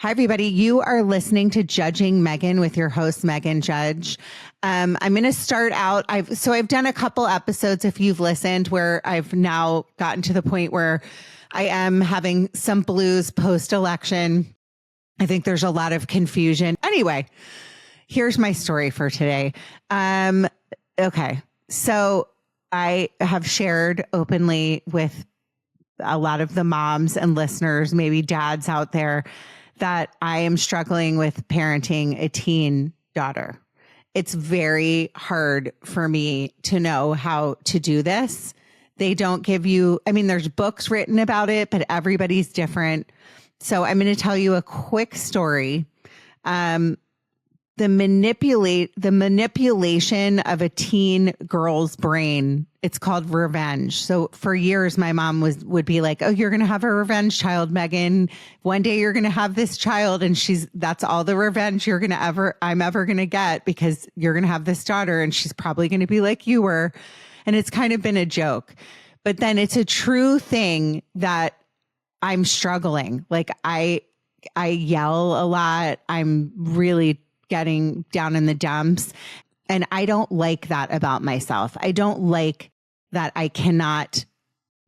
Hi, everybody. You are listening to Judging Meghan with your host, Meghan Judge. I'm going to start out. I've done a couple episodes, if you've listened, where I've now gotten to the point where I am having some blues post-election. I think there's a lot of confusion. Anyway, here's my story for today. Okay. So I have shared openly with a lot of the moms and listeners, maybe dads out there, that I am struggling with parenting a teen daughter. It's very hard for me to know how to do this. They don't give you, there's books written about it, but everybody's different. So I'm going to tell you a quick story. The manipulation of a teen girl's brain, it's called revenge. So for years, my mom would be like, oh, you're going to have a revenge child, Meghan. One day you're going to have this child. And that's all the revenge I'm ever going to get, because you're going to have this daughter and she's probably going to be like you were. And it's kind of been a joke, but then it's a true thing that I'm struggling. Like I yell a lot. I'm really getting down in the dumps. And I don't like that about myself. I don't like that I cannot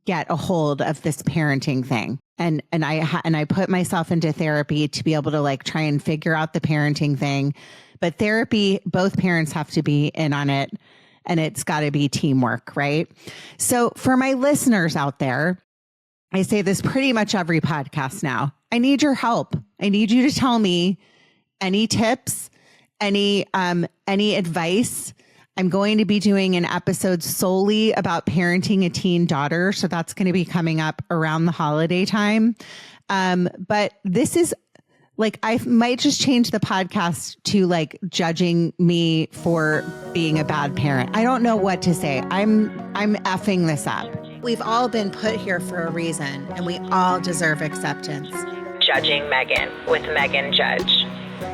get a hold of this parenting thing. And I put myself into therapy to be able to try and figure out the parenting thing. But therapy, both parents have to be in on it, and it's got to be teamwork, right? So for my listeners out there, I say this pretty much every podcast now. I need your help. I need you to tell me any tips, any advice. I'm going to be doing an episode solely about parenting a teen daughter. So that's going to be coming up around the holiday time. But this is I might just change the podcast to judging me for being a bad parent. I don't know what to say. I'm effing this up. We've all been put here for a reason, and we all deserve acceptance. Judging Meghan with Meghan Judge.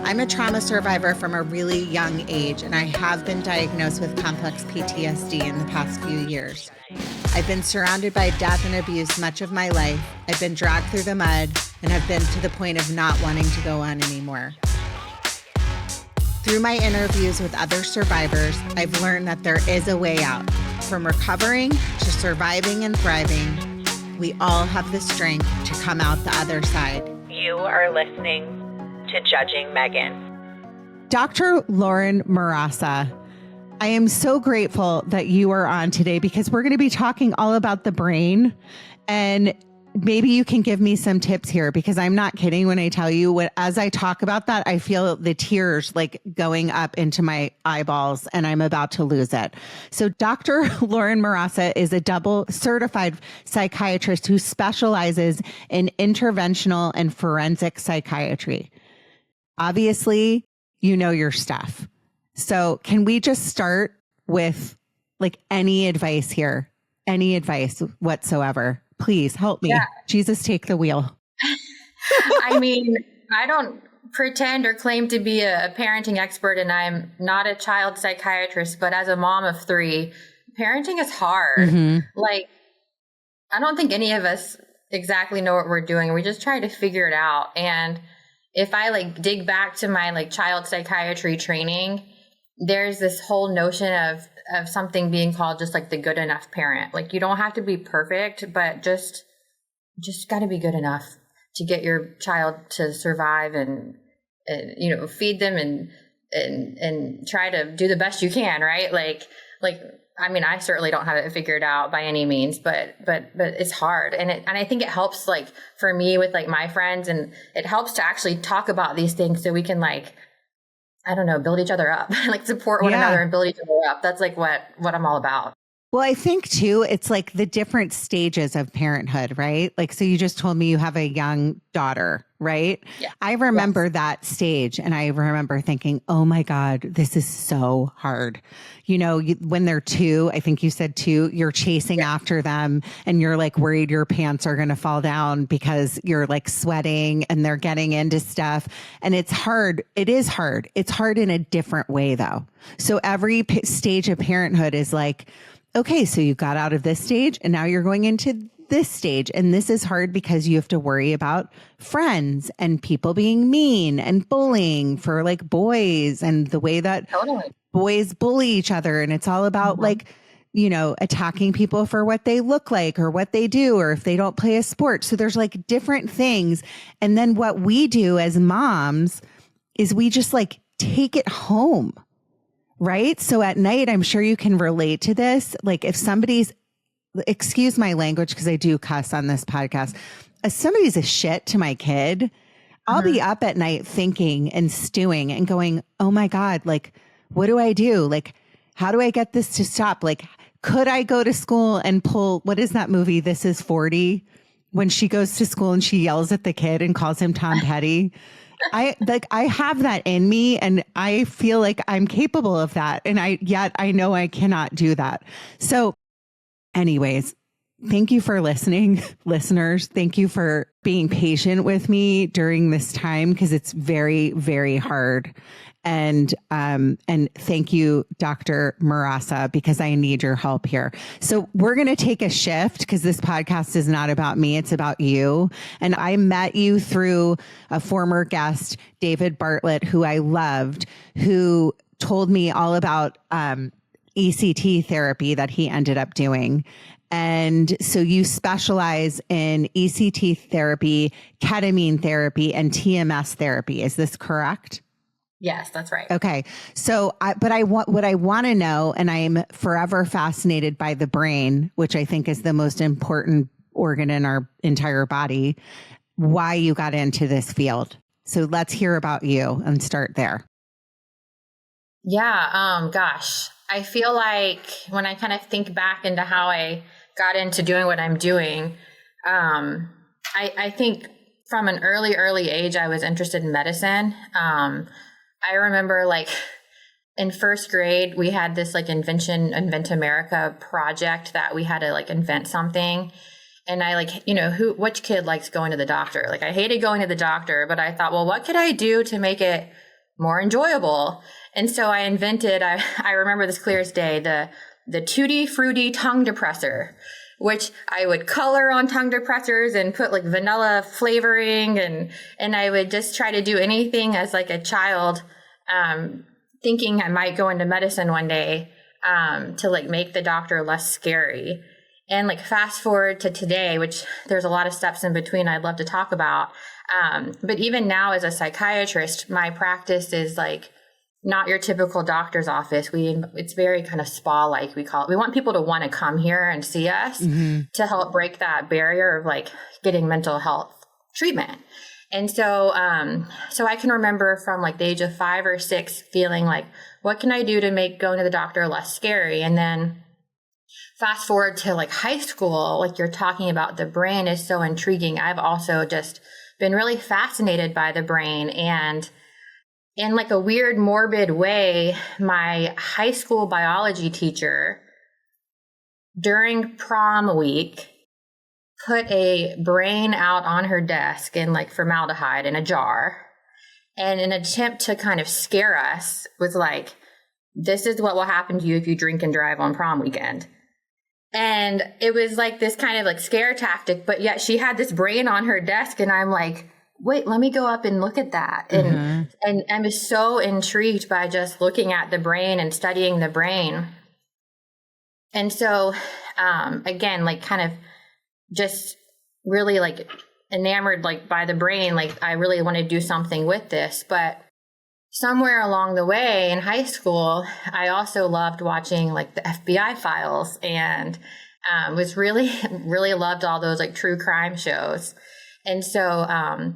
I'm a trauma survivor from a really young age, and I have been diagnosed with complex PTSD in the past few years. I've been surrounded by death and abuse much of my life. I've been dragged through the mud and have been to the point of not wanting to go on anymore. Through my interviews with other survivors, I've learned that there is a way out. From recovering to surviving and thriving, we all have the strength to come out the other side. You are listening to Judging Meghan. Dr. Lauren Marasa, I am so grateful that you are on today, because we're going to be talking all about the brain, and maybe you can give me some tips here, because I'm not kidding when I tell you as I talk about that, I feel the tears going up into my eyeballs and I'm about to lose it. So Dr. Lauren Marasa is a double certified psychiatrist who specializes in interventional and forensic psychiatry. Obviously, you know your stuff. So can we just start with any advice here? Any advice whatsoever? Please help me. Yeah. Jesus, take the wheel. I don't pretend or claim to be a parenting expert, and I'm not a child psychiatrist, but as a mom of 3, parenting is hard. Mm-hmm. I don't think any of us exactly know what we're doing. We just try to figure it out. And if I dig back to my child psychiatry training, there's this whole notion of something being called just the good enough parent. You don't have to be perfect, but just got to be good enough to get your child to survive and feed them and try to do the best you can. Right. I certainly don't have it figured out by any means, but it's hard. And I think it helps for me with my friends, and it helps to actually talk about these things so we can build each other up, support one another and build each other up. That's what I'm all about. Well, I think too, it's the different stages of parenthood, right? So you just told me you have a young daughter, right? Yeah. I remember that stage, and I remember thinking, oh my God, this is so hard. When they're 2, I think you said 2, you're chasing after them and you're worried your pants are going to fall down because you're sweating and they're getting into stuff. And it's hard. It is hard. It's hard in a different way though. So every stage of parenthood is okay, so you got out of this stage and now you're going into this stage. And this is hard because you have to worry about friends and people being mean and bullying for like boys and the way that boys bully each other. And it's all about like, you know, attacking people for what they look like or what they do, or if they don't play a sport. So there's like different things. And then what we do as moms is we just like take it home. Right. So at night, I'm sure you can relate to this. Like if somebody's, excuse my language, because I do cuss on this podcast. If somebody's a shit to my kid, I'll be up at night thinking and stewing and going, oh my God, like, what do I do? Like, how do I get this to stop? Like, could I go to school and pull, what is that movie? This Is 40, when she goes to school and she yells at the kid and calls him Tom Petty. I have that in me and I feel like I'm capable of that. And yet I know I cannot do that. So anyways, thank you for listening, listeners. Thank you for being patient with me during this time, because it's very, very hard. And thank you, Dr. Marasa, because I need your help here. So we're going to take a shift because this podcast is not about me. It's about you. And I met you through a former guest, David Bartlett, who I loved, who told me all about ECT therapy that he ended up doing. And so you specialize in ECT therapy, ketamine therapy, and TMS therapy. Is this correct? Yes, that's right. Okay. So what I want to know, and I'm forever fascinated by the brain, which I think is the most important organ in our entire body, why you got into this field. So let's hear about you and start there. Yeah. Gosh, I feel like when I kind of think back into how I got into doing what I'm doing, I think from an early age, I was interested in medicine. I remember like in first grade, we had this like Invent America project that we had to like invent something. And I like, you know, which kid likes going to the doctor? Like I hated going to the doctor, but I thought, well, what could I do to make it more enjoyable? And so I invented, I remember this clear as day, the Tutti Frutti tongue depressor, which I would color on tongue depressors and put like vanilla flavoring. And I would just try to do anything as like a child, thinking I might go into medicine one day, to like make the doctor less scary. And like fast forward to today, which there's a lot of steps in between I'd love to talk about. But even now as a psychiatrist, my practice is like not your typical doctor's office. It's very kind of spa-like, we call it. We want people to want to come here and see us to help break that barrier of like getting mental health treatment. And so I can remember from like the age of 5 or 6 feeling like, what can I do to make going to the doctor less scary? And then fast forward to like high school, like you're talking about, the brain is so intriguing. I've also just been really fascinated by the brain, and in like a weird, morbid way, my high school biology teacher during prom week put a brain out on her desk in like formaldehyde in a jar. And in an attempt to kind of scare us was like, this is what will happen to you if you drink and drive on prom weekend. And it was like this kind of like scare tactic, but yet she had this brain on her desk, and I'm like, wait, let me go up and look at that. And I was so intrigued by just looking at the brain and studying the brain. And so, again, like kind of just really like enamored like by the brain, like I really want to do something with this. But somewhere along the way in high school, I also loved watching like the FBI files, and was really loved all those like true crime shows. And so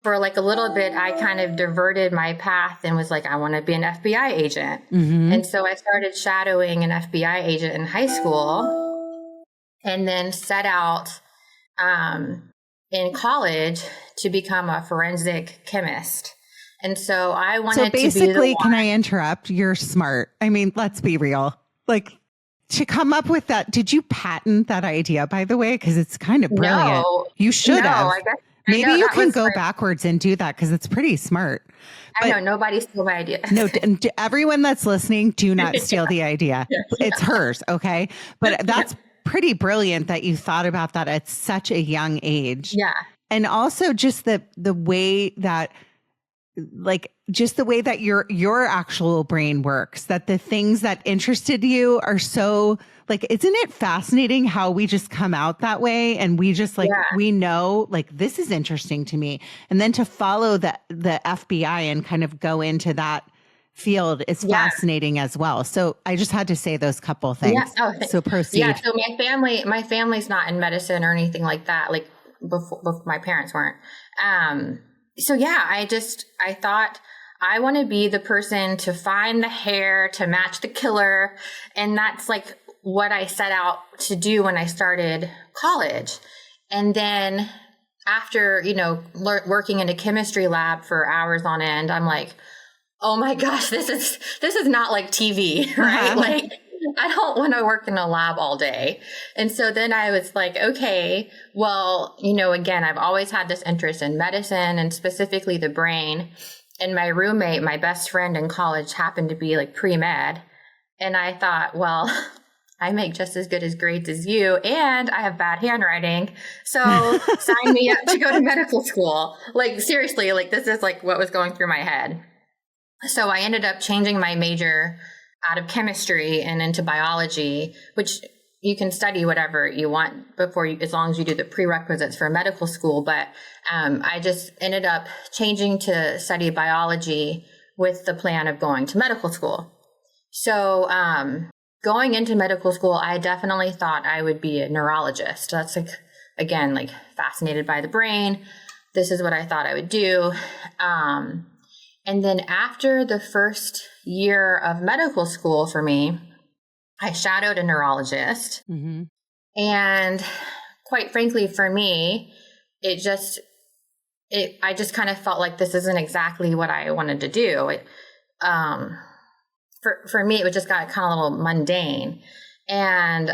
for like a little bit, I kind of diverted my path and was like, I want to be an FBI agent. And so I started shadowing an FBI agent in high school, and then set out in college to become a forensic chemist. And so I wanted to be basically, can I interrupt? You're smart. I mean, let's be real. Like, to come up with that, did you patent that idea, by the way? Because it's kind of brilliant. No, you should have. I guess, maybe you can go backwards and do that, because it's pretty smart. I know, nobody stole my idea. No, everyone that's listening, do not steal the idea. It's hers, okay? But that's pretty brilliant that you thought about that at such a young age. Yeah. And also just the way that, like, just the way that your actual brain works, that the things that interested you are so, like, isn't it fascinating how we just come out that way and we just like, we know, like, this is interesting to me. And then to follow the FBI and kind of go into that field is fascinating as well. So I just had to say those couple things. Yeah. So proceed. Yeah. So my family's not in medicine or anything like that. Like before my parents weren't. So yeah, I thought I want to be the person to find the hair to match the killer. And that's like what I set out to do when I started college. And then after, working in a chemistry lab for hours on end, I'm like, oh my gosh, this is not like TV, right? Like, I don't want to work in a lab all day. And so then I was like, okay, well, again, I've always had this interest in medicine and specifically the brain. And my roommate, my best friend in college, happened to be like pre-med. And I thought, well, I make just as good as grades as you, and I have bad handwriting. So sign me up to go to medical school. Like, seriously, like, this is like what was going through my head. So I ended up changing my major out of chemistry and into biology, which you can study whatever you want as long as you do the prerequisites for medical school. But I just ended up changing to study biology with the plan of going to medical school. So going into medical school, I definitely thought I would be a neurologist. That's like, again, like fascinated by the brain. This is what I thought I would do. And then after the first year of medical school for me, I shadowed a neurologist. Mm-hmm. And quite frankly, for me, I just kind of felt like this isn't exactly what I wanted to do. For me, it just got kind of a little mundane. And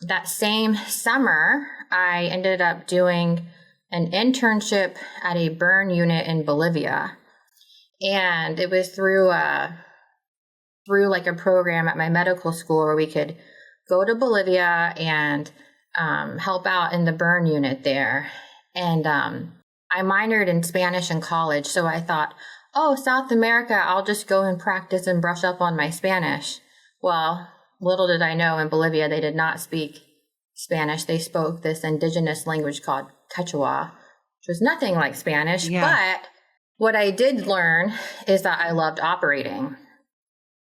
that same summer, I ended up doing an internship at a burn unit in Bolivia. And it was through like a program at my medical school where we could go to Bolivia and help out in the burn unit there. And I minored in Spanish in college. So I thought, oh, South America, I'll just go and practice and brush up on my Spanish. Well, little did I know, in Bolivia, they did not speak Spanish. They spoke this indigenous language called Quechua, which was nothing like Spanish. Yeah. But what I did learn is that I loved operating.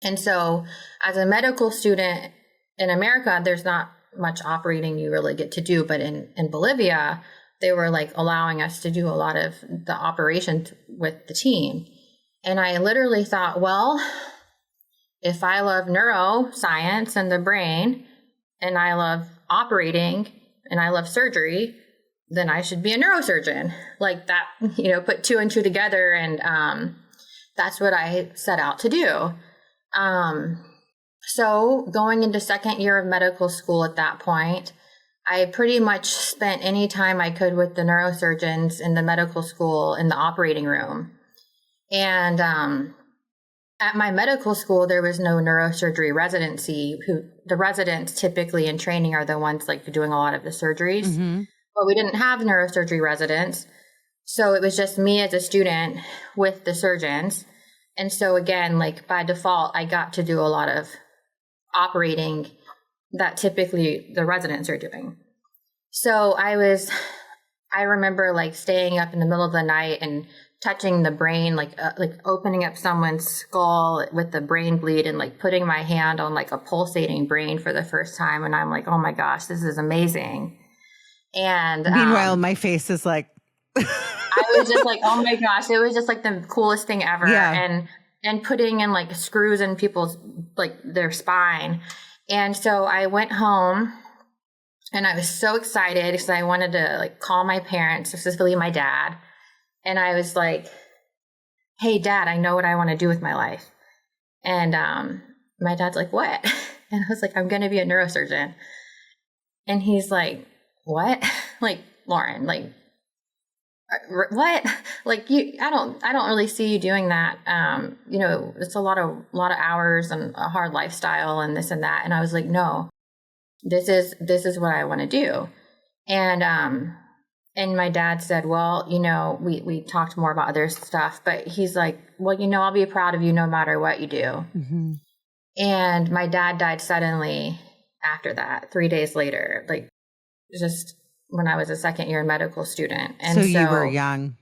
And so as a medical student in America, there's not much operating you really get to do. But in Bolivia, they were like allowing us to do a lot of the operations with the team. And I literally thought, well, if I love neuroscience and the brain, and I love operating, and I love surgery, then I should be a neurosurgeon. Like that, put two and two together. And that's what I set out to do. So going into second year of medical school at that point, I pretty much spent any time I could with the neurosurgeons in the medical school in the operating room. And at my medical school, there was no neurosurgery residency. The residents typically in training are the ones like doing a lot of the surgeries. Mm-hmm. But we didn't have neurosurgery residents. So it was just me as a student with the surgeons. And so again, like by default, I got to do a lot of operating that typically the residents are doing. So I remember like staying up in the middle of the night and touching the brain, like opening up someone's skull with the brain bleed and like putting my hand on like a pulsating brain for the first time. And I'm like, oh my gosh, this is amazing. And meanwhile, my face is like, I was just like, oh my gosh, it was just like the coolest thing ever. Yeah. And putting in like screws in people's, like their spine. And so I went home and I was so excited because I wanted to like call my parents, specifically my dad. And I was like, hey Dad, I know what I want to do with my life. And my dad's like, what? And I was like, I'm going to be a neurosurgeon. And he's like, what? Like, Lauren, like, what? Like I don't really see you doing that. It's a lot of hours and a hard lifestyle and this and that. And I was like, no, this is what I want to do. And my dad said, well, we talked more about other stuff, but he's like, well, I'll be proud of you no matter what you do. Mm-hmm. And my dad died suddenly after that, 3 days later, like just when I was a second year medical student. And so you were young.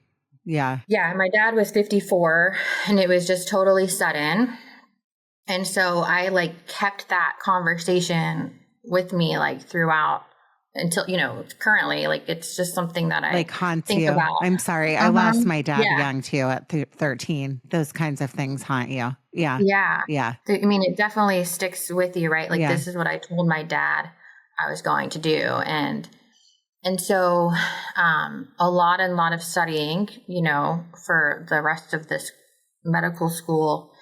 Yeah. Yeah. My dad was 54 and it was just totally sudden. And so I like kept that conversation with me like throughout until, currently, like it's just something that I like haunts think you. about. I'm sorry. I lost my dad young too at 13. Those kinds of things haunt you. Yeah. Yeah. Yeah. I mean, it definitely sticks with you, right? Like this is what I told my dad I was going to do. And so a lot of studying, for the rest of this medical school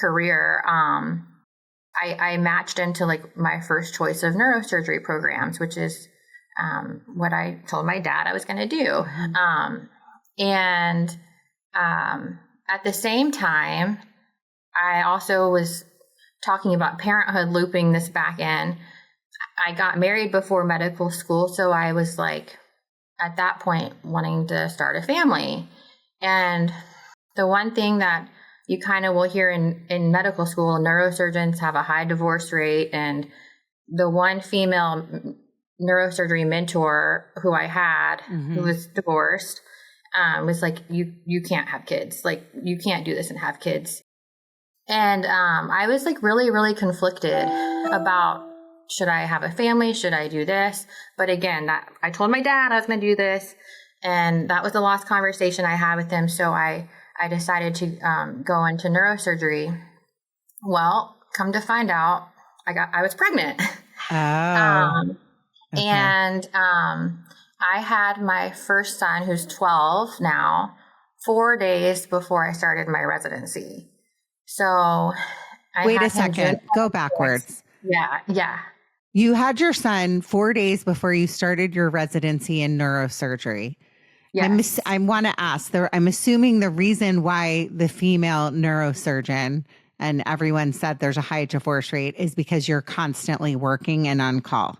career, I matched into like my first choice of neurosurgery programs, which is what I told my dad I was going to do. Mm-hmm. At the same time, I also was talking about parenthood, looping this back in. I got married before medical school, so I was like, at that point, wanting to start a family. And the one thing that you kind of will hear in medical school, neurosurgeons have a high divorce rate. And the one female neurosurgery mentor who I had, who was divorced, was like, you can't have kids. Like, you can't do this and have kids. And I was like really, really conflicted about, should I have a family? Should I do this? But again, I told my dad I was going to do this. And that was the last conversation I had with him. So I decided to go into neurosurgery. Well, come to find out, I was pregnant. Oh. Okay. And I had my first son, who's 12 now, 4 days before I started my residency. So wait a second, go backwards. Yeah. You had your son 4 days before you started your residency in neurosurgery. Yes. I want to ask, I'm assuming the reason why the female neurosurgeon and everyone said there's a high divorce rate is because you're constantly working and on call.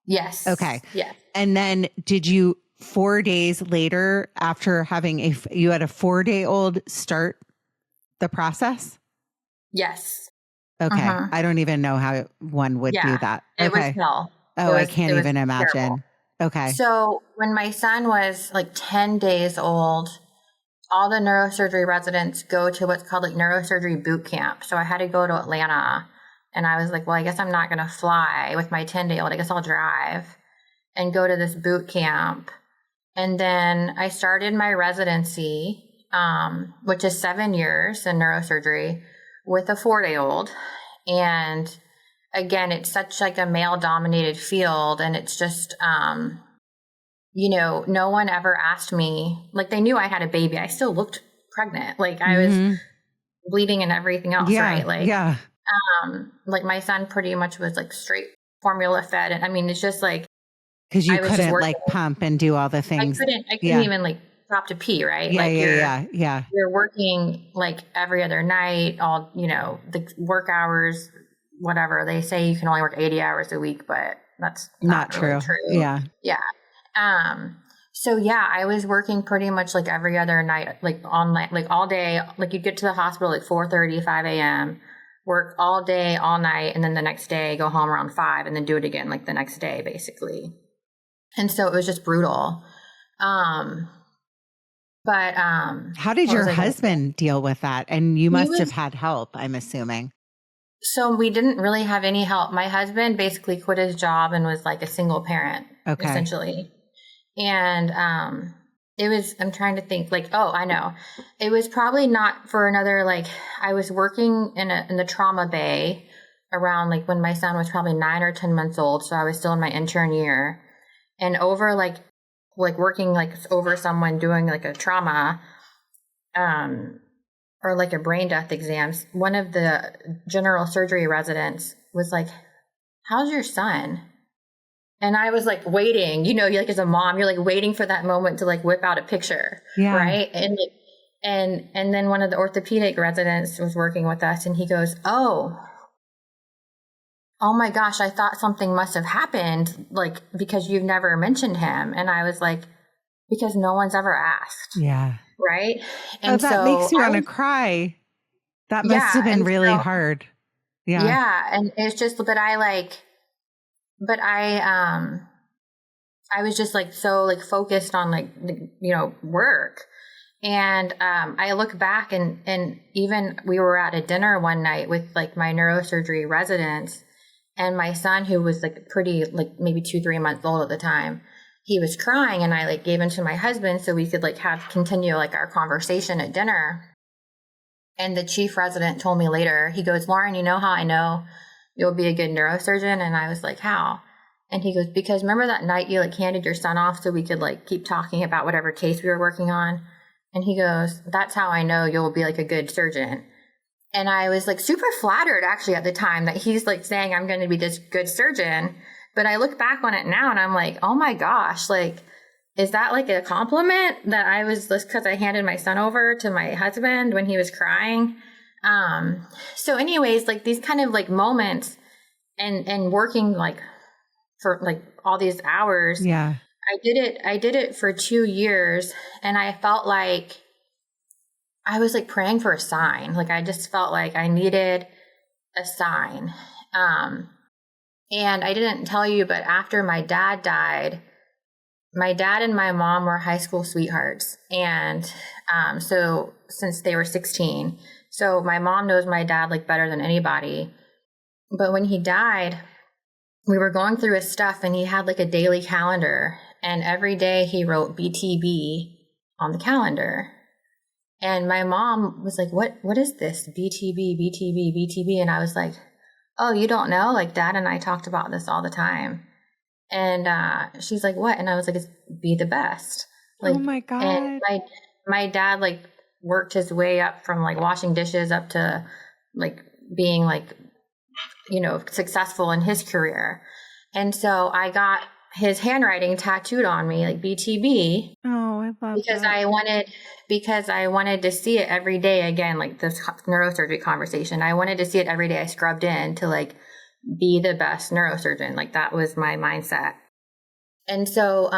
Yes. Okay. Yeah. And then did you 4 days later, after having you had a 4-day-old, start the process? Yes. Okay. I don't even know how one would do that. Okay. It was hell. I can't even imagine. Terrible. Okay. So when my son was like 10 days old, all the neurosurgery residents go to what's called like neurosurgery boot camp. So I had to go to Atlanta, and I was like, well, I guess I'm not going to fly with my 10-day-old. I guess I'll drive and go to this boot camp. And then I started my residency, which is 7 years in neurosurgery, with a 4-day-old. And again, it's such like a male dominated field. And it's just, no one ever asked me, like they knew I had a baby. I still looked pregnant. Like I was bleeding and everything else. Right. Like, like my son pretty much was like straight formula fed. And I mean, it's just like, because you couldn't like pump and do all the things. I couldn't even like stop to pee, right? Yeah. You're working like every other night, all, the work hours, whatever. They say you can only work 80 hours a week, but that's not really true. Yeah. So I was working pretty much like every other night, like online, like all day. Like you'd get to the hospital like 4:30, 5 a.m., work all day, all night, and then the next day go home around 5 and then do it again like the next day, basically. And so it was just brutal. But how did your husband deal with that? And you must have had help, I'm assuming. So we didn't really have any help. My husband basically quit his job and was like a single parent, essentially. And it was, I'm trying to think like, I know. It was probably not for another, like I was working in the trauma bay around like when my son was probably 9 or 10 months old. So I was still in my intern year. And over like working like over someone doing like a trauma, or like a brain death exams, one of the general surgery residents was like, how's your son? And I was like waiting, you're like as a mom, you're like waiting for that moment to like whip out a picture. Yeah. Right. And and then one of the orthopedic residents was working with us and he goes, oh, oh my gosh, I thought something must have happened, like, because you've never mentioned him. And I was like, because no one's ever asked. Yeah. Right. And that makes you I want to cry. That must have been really hard. Yeah. Yeah. And it's just, I was just like, so like focused on like, work. And I look back and even we were at a dinner one night with like my neurosurgery residents, and my son, who was like pretty, like maybe 2-3 months old at the time, he was crying, and I like gave him to my husband so we could like continue like our conversation at dinner. And the chief resident told me later, he goes, Lauren, you know how I know you'll be a good neurosurgeon? And I was like, how? And he goes, because remember that night you like handed your son off so we could like keep talking about whatever case we were working on? And he goes, that's how I know you'll be like a good surgeon. And I was like super flattered actually at the time that he's like saying I'm going to be this good surgeon. But I look back on it now and I'm like, oh my gosh, like, is that like a compliment that I was just because I handed my son over to my husband when he was crying? So anyways, like these kind of like moments and working like for like all these hours. Yeah. I did it for 2 years, and I felt like I was like praying for a sign. Like I just felt like I needed a sign. And I didn't tell you, but after my dad died, my dad and my mom were high school sweethearts. And so since they were 16, so my mom knows my dad like better than anybody. But when he died, we were going through his stuff, and he had like a daily calendar, and every day he wrote BTB on the calendar. And my mom was like, what is this? BTB, BTB, BTB. And I was like, oh, you don't know? Like Dad and I talked about this all the time. And she's like, what? And I was like, it's be the best. Like, oh my God. And my dad like worked his way up from like washing dishes up to like being like, successful in his career. And so I got his handwriting tattooed on me, like BTB. Oh, I love because that. Because I wanted to see it every day again, like this neurosurgery conversation. I wanted to see it every day. I scrubbed in to like be the best neurosurgeon. Like that was my mindset. And so,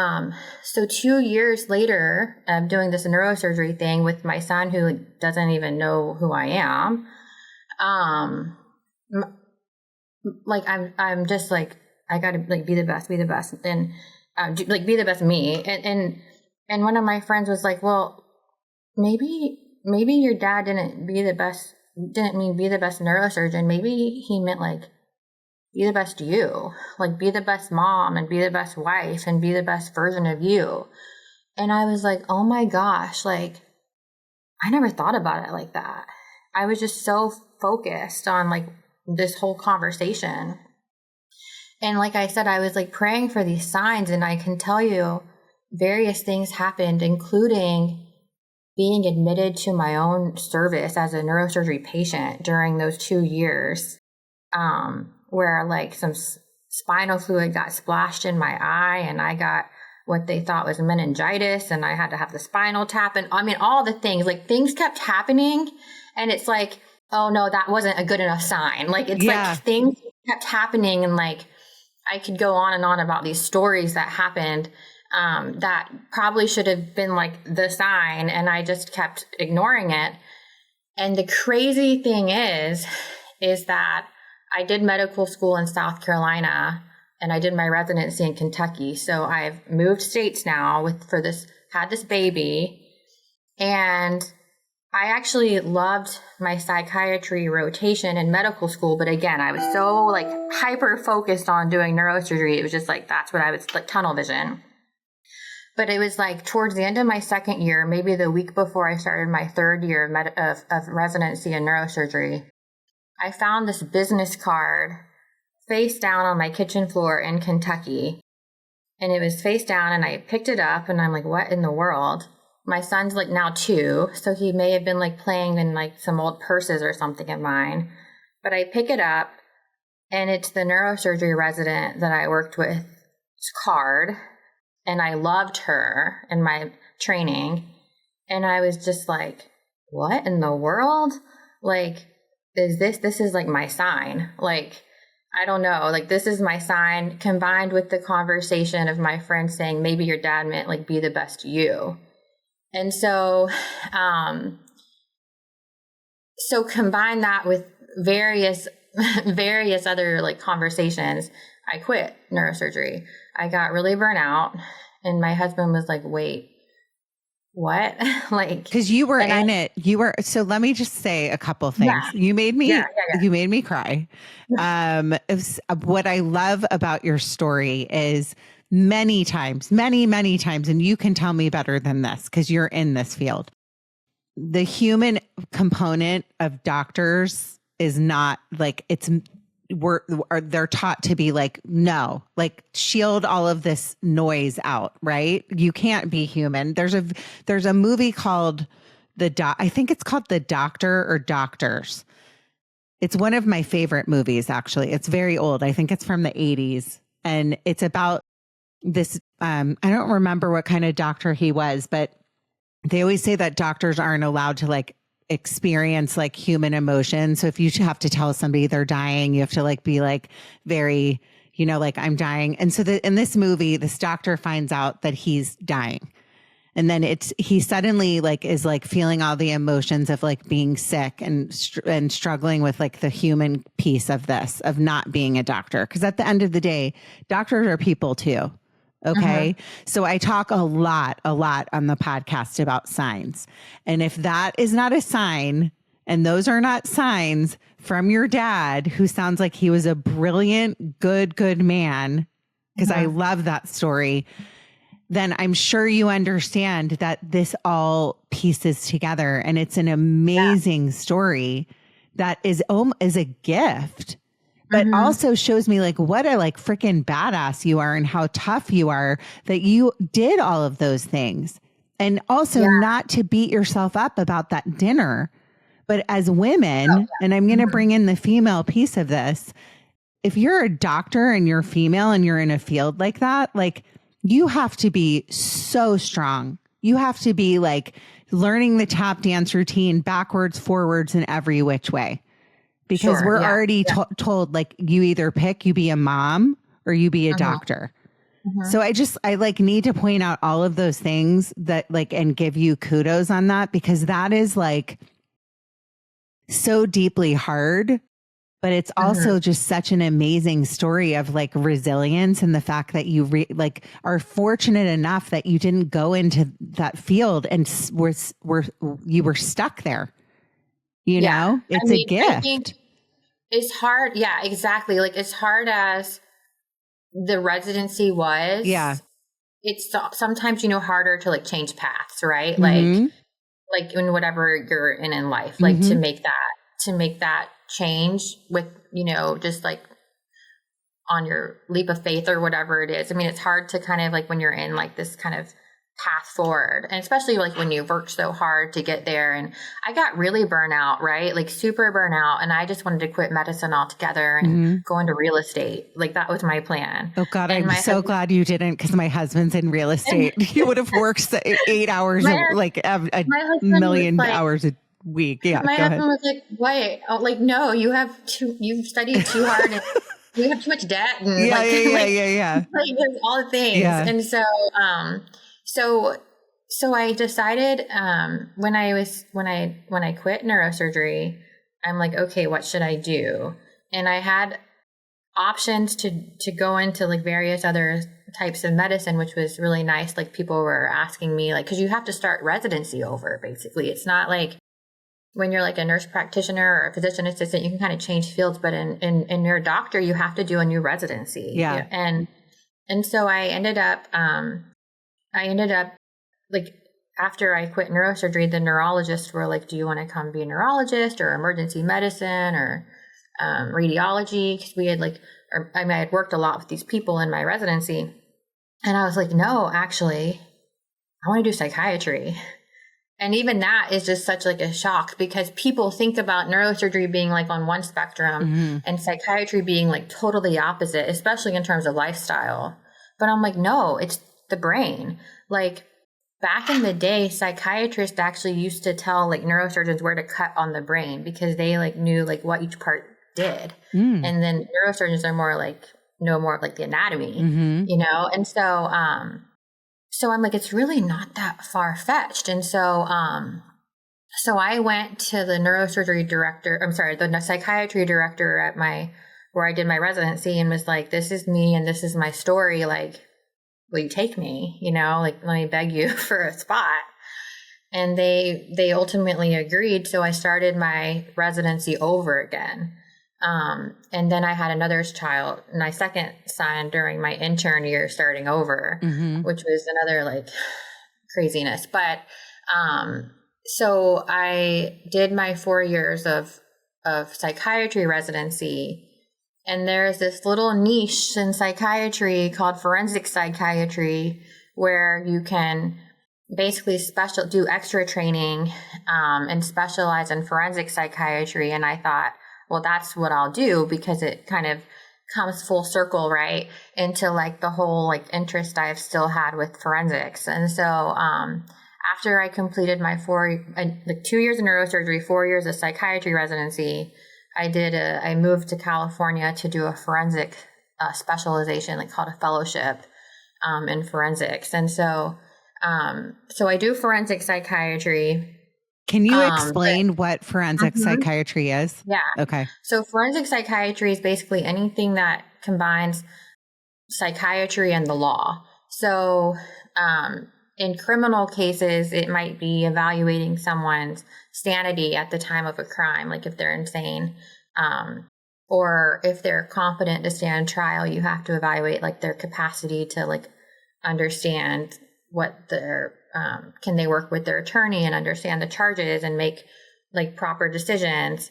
2 years later, I'm doing this neurosurgery thing with my son who doesn't even know who I am. Like I'm just like, I gotta like be the best, and like be the best me. And one of my friends was like, well, maybe your dad didn't mean be the best neurosurgeon. Maybe he meant like be the best you, like be the best mom and be the best wife and be the best version of you. And I was like, oh my gosh, like I never thought about it like that. I was just so focused on like this whole conversation. And like I said, I was like praying for these signs, and I can tell you various things happened, including being admitted to my own service as a neurosurgery patient during those 2 years, where like some spinal fluid got splashed in my eye, and I got what they thought was meningitis, and I had to have the spinal tap, and I mean, all the things, like things kept happening, and it's like, oh no, that wasn't a good enough sign. Like, it's like things kept happening, and like, I could go on and on about these stories that happened that probably should have been like the sign, and I just kept ignoring it. And the crazy thing is that I did medical school in South Carolina, and I did my residency in Kentucky. So I've moved states now had this baby, and I actually loved my psychiatry rotation in medical school. But again, I was so like hyper focused on doing neurosurgery. It was just like, that's what I was like, tunnel vision. But it was like towards the end of my second year, maybe the week before I started my third year of residency in neurosurgery, I found this business card face down on my kitchen floor in Kentucky. And it was face down, and I picked it up, and I'm like, what in the world? My son's like now 2, so he may have been like playing in like some old purses or something of mine. But I pick it up, and it's the neurosurgery resident that I worked with's card. And I loved her in my training. And I was just like, what in the world? Like, this is like my sign. Like, I don't know, like this is my sign, combined with the conversation of my friend saying maybe your dad meant like be the best you. And so so combine that with various other like conversations. I quit neurosurgery. I got really burnt out, and my husband was like, wait, what? Like, because you were in it. You were. So let me just say a couple things. Yeah. You made me, Yeah. you made me cry. What I love about your story is many times, many times, and you can tell me better than this because you're in this field. The human component of doctors is not like they're taught to be like, no, like shield all of this noise out, right? You can't be human. There's a movie called I think it's called The Doctor or Doctors. It's one of my favorite movies, actually. It's very old. I think it's from the 80s. And it's about this, I don't remember what kind of doctor he was, but they always say that doctors aren't allowed to like experience like human emotion. So if you have to tell somebody they're dying, you have to like be like very, like I'm dying. And so in this movie, this doctor finds out that he's dying. And then he suddenly like is like feeling all the emotions of like being sick and struggling with like the human piece of this, of not being a doctor. Cause at the end of the day, doctors are people too. Okay. So I talk a lot on the podcast about signs. And if that is not a sign, and those are not signs from your dad, who sounds like he was a brilliant, good man, because I love that story, then I'm sure you understand that this all pieces together. And it's an amazing story that is a gift. But also shows me like what a like freaking badass you are and how tough you are that you did all of those things. And also not to beat yourself up about that dinner. But as women, and I'm going to bring in the female piece of this, if you're a doctor and you're female and you're in a field like that, like you have to be so strong. You have to be like learning the tap dance routine backwards, forwards, and every which way. Because we're already told like you either pick, you be a mom or you be a doctor. So I like need to point out all of those things that like, and give you kudos on that, because that is like so deeply hard, but it's also just such an amazing story of like resilience, and the fact that you like are fortunate enough that you didn't go into that field and you were stuck there. You know, it's a gift. I think it's hard. Yeah, exactly. Like as hard as the residency was. Yeah. It's sometimes, harder to like change paths, right? Like in whatever you're in life, like to make that change with, just like on your leap of faith or whatever it is. I mean, it's hard to kind of like when you're in like this kind of path forward, and especially like when you've worked so hard to get there. And I got really burnout, right? Like super burnout. And I just wanted to quit medicine altogether and go into real estate. Like that was my plan. Oh God, I'm so glad you didn't, because my husband's in real estate. He would have worked 8 hours, like a million hours a week. Yeah. My husband was like, wait, like, no, you've studied too hard and you have too much debt. And yeah. Like, there's all the things. Yeah. And so I decided, when I quit neurosurgery, I'm like, okay, what should I do? And I had options to go into like various other types of medicine, which was really nice. Like people were asking me like, cause you have to start residency over basically. It's not like when you're like a nurse practitioner or a physician assistant, you can kind of change fields, but in your doctor, you have to do a new residency. Yeah. And so I ended up like after I quit neurosurgery, the neurologists were like, do you want to come be a neurologist or emergency medicine or radiology? Because I had worked a lot with these people in my residency. And I was like, no, actually, I want to do psychiatry. And even that is just such like a shock, because people think about neurosurgery being like on one spectrum and psychiatry being like totally opposite, especially in terms of lifestyle. But I'm like, no, it's the brain. Like back in the day, psychiatrists actually used to tell like neurosurgeons where to cut on the brain, because they like knew like what each part did. And then neurosurgeons are more like, know more of like the anatomy, you know? And so, so I'm like, it's really not that far fetched. And so, so I went to the the psychiatry director at where I did my residency, and was like, this is me and this is my story. Like, will you take me, you know, like, let me beg you for a spot. And they ultimately agreed. So I started my residency over again. And then I had another child, my second son, during my intern year, starting over, which was another like craziness. But, so I did my 4 years of psychiatry residency, and there's this little niche in psychiatry called forensic psychiatry, where you can basically do extra training, and specialize in forensic psychiatry. And I thought, well, that's what I'll do, because it kind of comes full circle, right, into like the whole like interest I've still had with forensics. And so, after I completed my 2 years of neurosurgery, 4 years of psychiatry residency, I moved to California to do a forensic specialization, like called a fellowship in forensics. And so, so I do forensic psychiatry. Can you explain what forensic psychiatry is? Yeah. Okay. So forensic psychiatry is basically anything that combines psychiatry and the law. So, in criminal cases, it might be evaluating someone's sanity at the time of a crime, like if they're insane, or if they're competent to stand trial, you have to evaluate like their capacity to like understand what their, can they work with their attorney and understand the charges and make like proper decisions.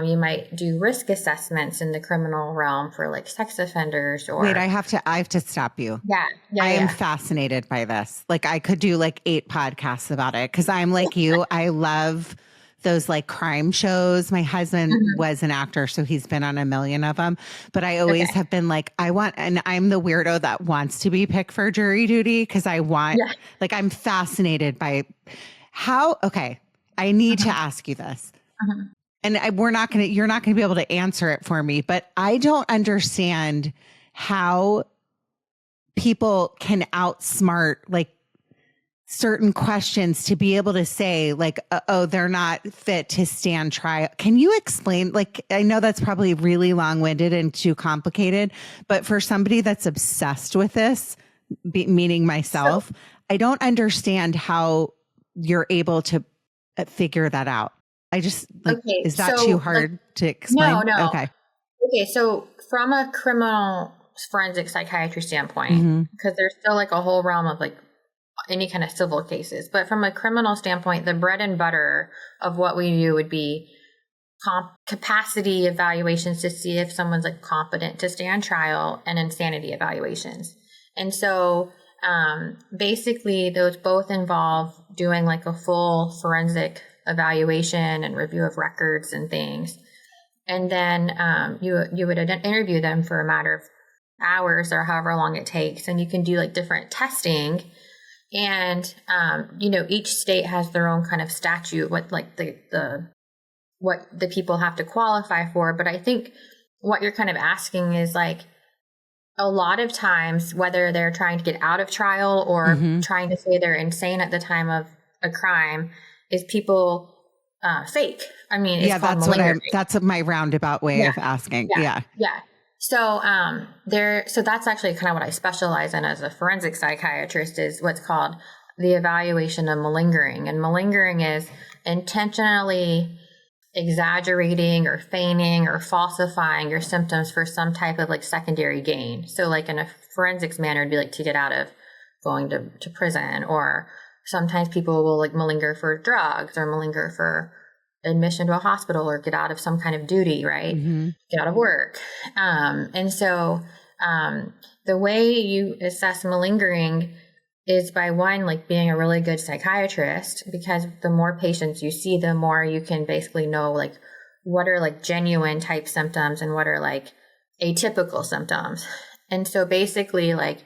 You might do risk assessments in the criminal realm for like sex offenders or. Wait, I have to stop you. Yeah. I am fascinated by this. Like I could do like 8 podcasts about it, because I'm like you. I love those like crime shows. My husband was an actor, so he's been on a million of them. But I always have been like, and I'm the weirdo that wants to be picked for jury duty, because I want, like, I'm fascinated by I need to ask you this. And you're not going to be able to answer it for me, but I don't understand how people can outsmart like certain questions to be able to say like, oh, they're not fit to stand trial. Can you explain? Like, I know that's probably really long-winded and too complicated, but for somebody that's obsessed with this, meaning myself, I don't understand how you're able to figure that out. I just like, is that too hard to explain? No. Okay. Okay. So from a criminal forensic psychiatry standpoint, because there's still like a whole realm of like any kind of civil cases, but from a criminal standpoint, the bread and butter of what we do would be capacity evaluations to see if someone's like competent to stand trial, and insanity evaluations. And so, basically those both involve doing like a full forensic evaluation and review of records and things. And then you would interview them for a matter of hours or however long it takes. And you can do like different testing. And, each state has their own kind of statute, what like what the people have to qualify for. But I think what you're kind of asking is like, a lot of times, whether they're trying to get out of trial or trying to say they're insane at the time of a crime, is people fake. I mean, it's called malingering. That's my roundabout way of asking. Yeah. So so that's actually kind of what I specialize in as a forensic psychiatrist, is what's called the evaluation of malingering. And malingering is intentionally exaggerating or feigning or falsifying your symptoms for some type of like secondary gain. So like in a forensics manner, it'd be like to get out of going to prison, or sometimes people will like malinger for drugs or malinger for admission to a hospital or get out of some kind of duty, right? Get out of work. And so the way you assess malingering is by one, like being a really good psychiatrist, because the more patients you see, the more you can basically know like what are like genuine type symptoms and what are like atypical symptoms. And so basically like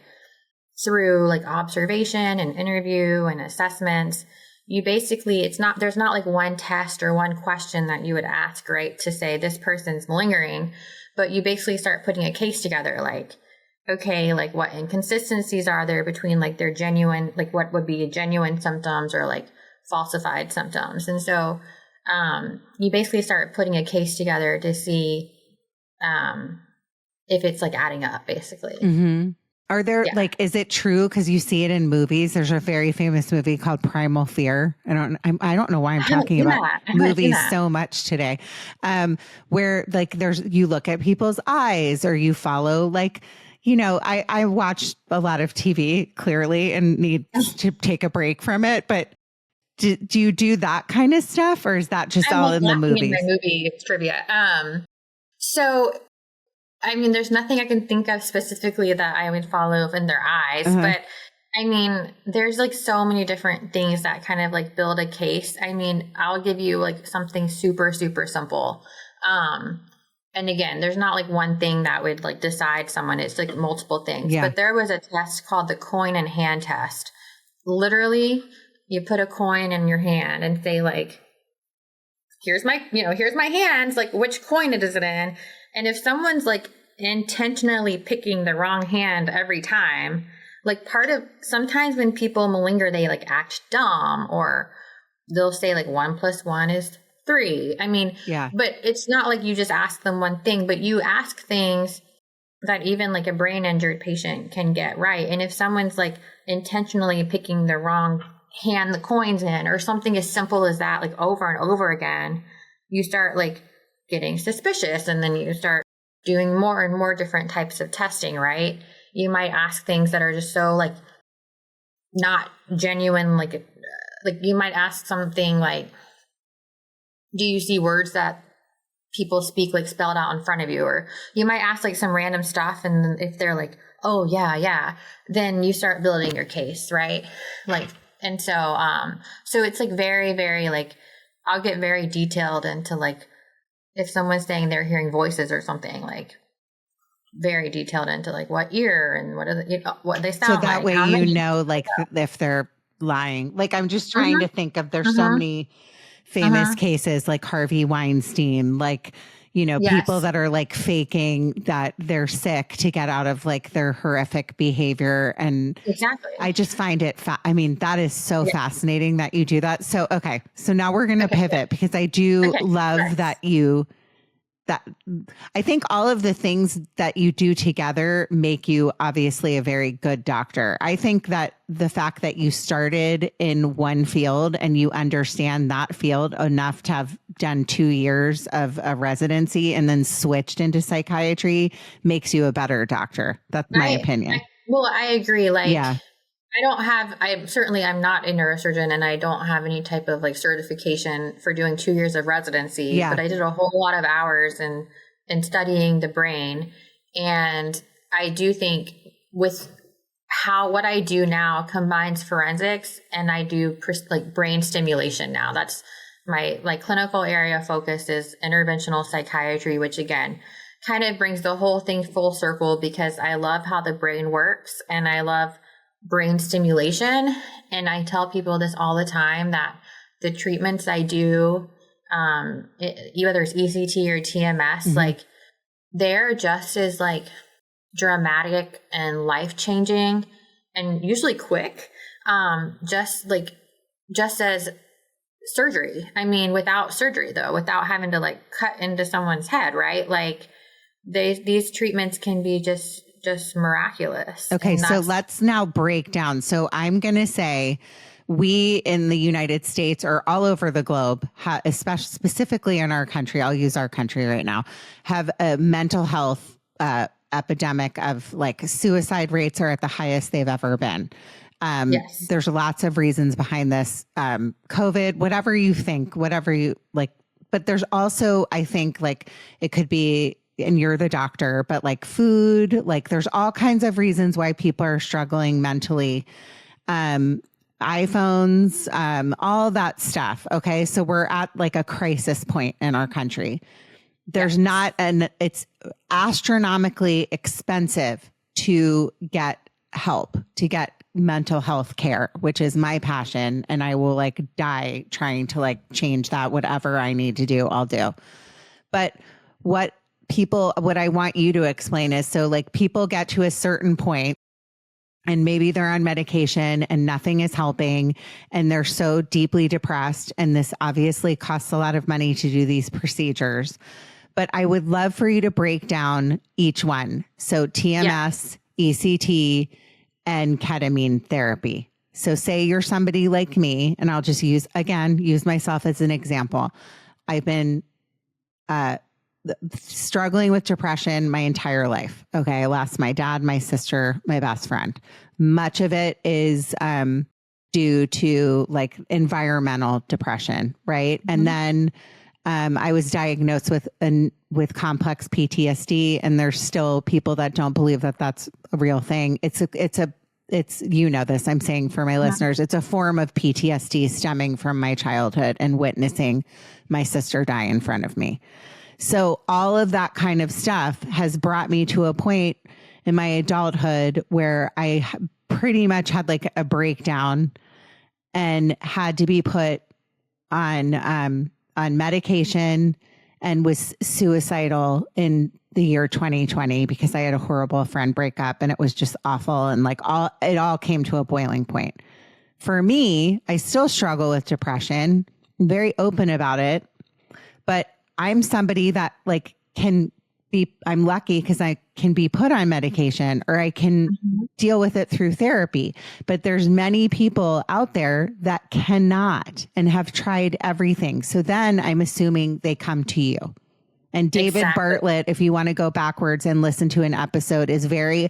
through like observation and interview and assessments, you basically, there's not like one test or one question that you would ask, right, to say this person's malingering, but you basically start putting a case together, like, okay, like what inconsistencies are there between like their genuine, like what would be genuine symptoms or like falsified symptoms. And so you basically start putting a case together to see if it's like adding up, basically. Mm-hmm. Are there like, is it true? Because you see it in movies. There's a very famous movie called Primal Fear. I don't know why I'm talking about movies so much today. Where like you look at people's eyes, or you follow like, you know, I watch a lot of TV clearly and need to take a break from it. But do you do that kind of stuff, or is that just all in the movies? My movie trivia. So, I mean, there's nothing I can think of specifically that I would follow in their eyes, but I mean, there's like so many different things that kind of like build a case. I mean, I'll give you like something super, super simple. And again, there's not like one thing that would like decide someone. It's like multiple things. Yeah. But there was a test called the coin and hand test. Literally, you put a coin in your hand and say like, here's my hands, like which coin is it in? And if someone's like intentionally picking the wrong hand every time, like sometimes when people malinger, they like act dumb, or they'll say like 1 + 1 is 3. I mean, but it's not like you just ask them one thing, but you ask things that even like a brain injured patient can get right. And if someone's like intentionally picking the wrong hand the coins in, or something as simple as that, like over and over again, you start like getting suspicious, and then you start doing more and more different types of testing, right? You might ask things that are just so like not genuine, like you might ask something like, do you see words that people speak like spelled out in front of you? Or you might ask like some random stuff, and if they're like, oh yeah, then you start building your case, right? Like, and so it's like very, very like, I'll get very detailed into like, if someone's saying they're hearing voices or something, like very detailed into like what ear and what they sound like. So that way, you know, like if they're lying. Like I'm just trying to think of, there's so many famous cases like Harvey Weinstein, like, you know, people that are like faking that they're sick to get out of like their horrific behavior. And I just find it, I mean, that is so fascinating that you do that. So, okay. So now we're going to pivot, because I do love that I think all of the things that you do together make you obviously a very good doctor. I think that the fact that you started in one field and you understand that field enough to have done 2 years of a residency and then switched into psychiatry makes you a better doctor. That's my opinion. I agree. Like, I'm not a neurosurgeon, and I don't have any type of like certification for doing 2 years of residency, but I did a whole lot of hours in studying the brain. And I do think with what I do now combines forensics, and I do like brain stimulation now. That's my like clinical area focus is interventional psychiatry, which again, kind of brings the whole thing full circle, because I love how the brain works and I love brain stimulation. And I tell people this all the time, that the treatments I do, whether it's ECT or TMS, like they're just as like dramatic and life-changing and usually quick, just as surgery. I mean, without surgery though, without having to like cut into someone's head, right? Like these treatments can be just miraculous. Okay. So let's now break down. So I'm going to say we in the United States, or all over the globe, especially specifically in our country, I'll use our country right now, have a mental health epidemic of like suicide rates are at the highest they've ever been. There's lots of reasons behind this. COVID, whatever you think, whatever you like, but there's also, I think like it could be, and you're the doctor, but like food, like there's all kinds of reasons why people are struggling mentally. iPhones, all that stuff. Okay. So we're at like a crisis point in our country. There's it's astronomically expensive to get help, to get mental health care, which is my passion. And I will like die trying to like change that. Whatever I need to do, I'll do. But what I want you to explain is, so like people get to a certain point and maybe they're on medication and nothing is helping and they're so deeply depressed. And this obviously costs a lot of money to do these procedures. But I would love for you to break down each one. So TMS, ECT, and ketamine therapy. So say you're somebody like me, and I'll just use myself as an example. I've been struggling with depression my entire life. Okay. I lost my dad, my sister, my best friend. Much of it is due to like environmental depression. Right. Mm-hmm. And then I was diagnosed with complex PTSD, and there's still people that don't believe that that's a real thing. It's you know this, I'm saying for my listeners, it's a form of PTSD stemming from my childhood and witnessing my sister die in front of me. So all of that kind of stuff has brought me to a point in my adulthood where I pretty much had like a breakdown and had to be put on medication and was suicidal in the year 2020 because I had a horrible friend breakup and it was just awful. And like it all came to a boiling point. For me, I still struggle with depression. I'm very open about it, but I'm somebody that like I'm lucky because I can be put on medication or I can deal with it through therapy. But there's many people out there that cannot and have tried everything. So then I'm assuming they come to you. And David Bartlett, if you want to go backwards and listen to an episode, is very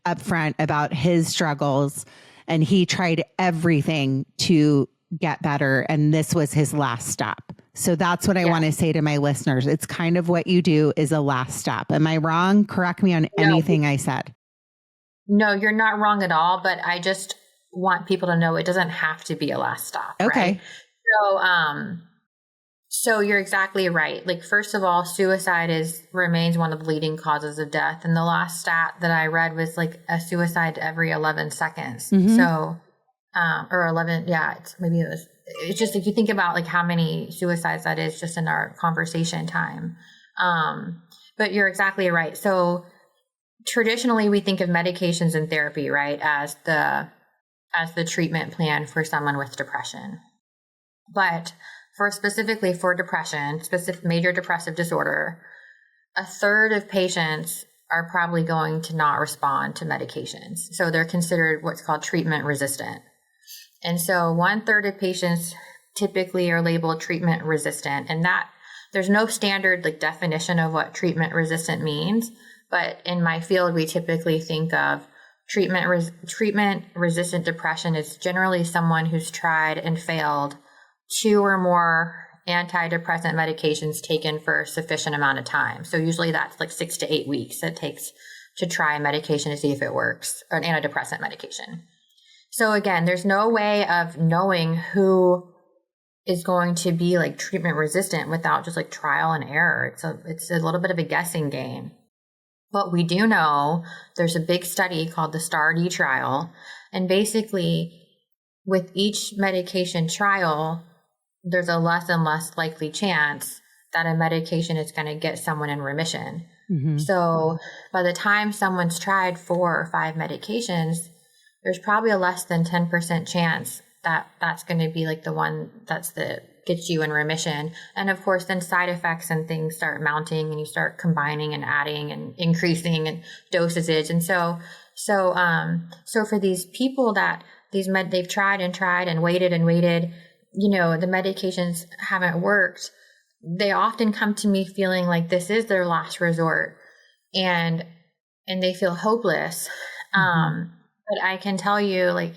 upfront about his struggles. And he tried everything to get better. And this was his last stop. So that's what I want to say to my listeners. It's kind of what you do is a last stop. Am I wrong? Correct me on anything I said. No, you're not wrong at all. But I just want people to know it doesn't have to be a last stop. Okay. Right? So you're exactly right. Like, first of all, suicide remains one of the leading causes of death. And the last stat that I read was like a suicide every 11 seconds. Mm-hmm. So, or 11, it's just like you think about like how many suicides that is just in our conversation time. But you're exactly right. So traditionally we think of medications and therapy, right, as the treatment plan for someone with depression. But specifically for depression, specific major depressive disorder, a third of patients are probably going to not respond to medications. So they're considered what's called treatment resistant. And so 1/3 of patients typically are labeled treatment resistant, and that there's no standard like definition of what treatment resistant means. But in my field, we typically think of treatment resistant depression as generally someone who's tried and failed 2 or more antidepressant medications taken for a sufficient amount of time. So usually that's like 6 to 8 weeks it takes to try a medication to see if it works, or an antidepressant medication. So again, there's no way of knowing who is going to be like treatment resistant without just like trial and error. It's a little bit of a guessing game. But we do know there's a big study called the STAR-D trial. And basically with each medication trial, there's a less and less likely chance that a medication is going to get someone in remission. Mm-hmm. So by the time someone's tried 4 or 5 medications, there's probably a less than 10% chance that that's going to be like the one gets you in remission. And of course, then side effects and things start mounting, and you start combining and adding and increasing and dosage. And so for these people that they've tried and waited, you know, the medications haven't worked, they often come to me feeling like this is their last resort, and they feel hopeless. Mm-hmm. But I can tell you, like,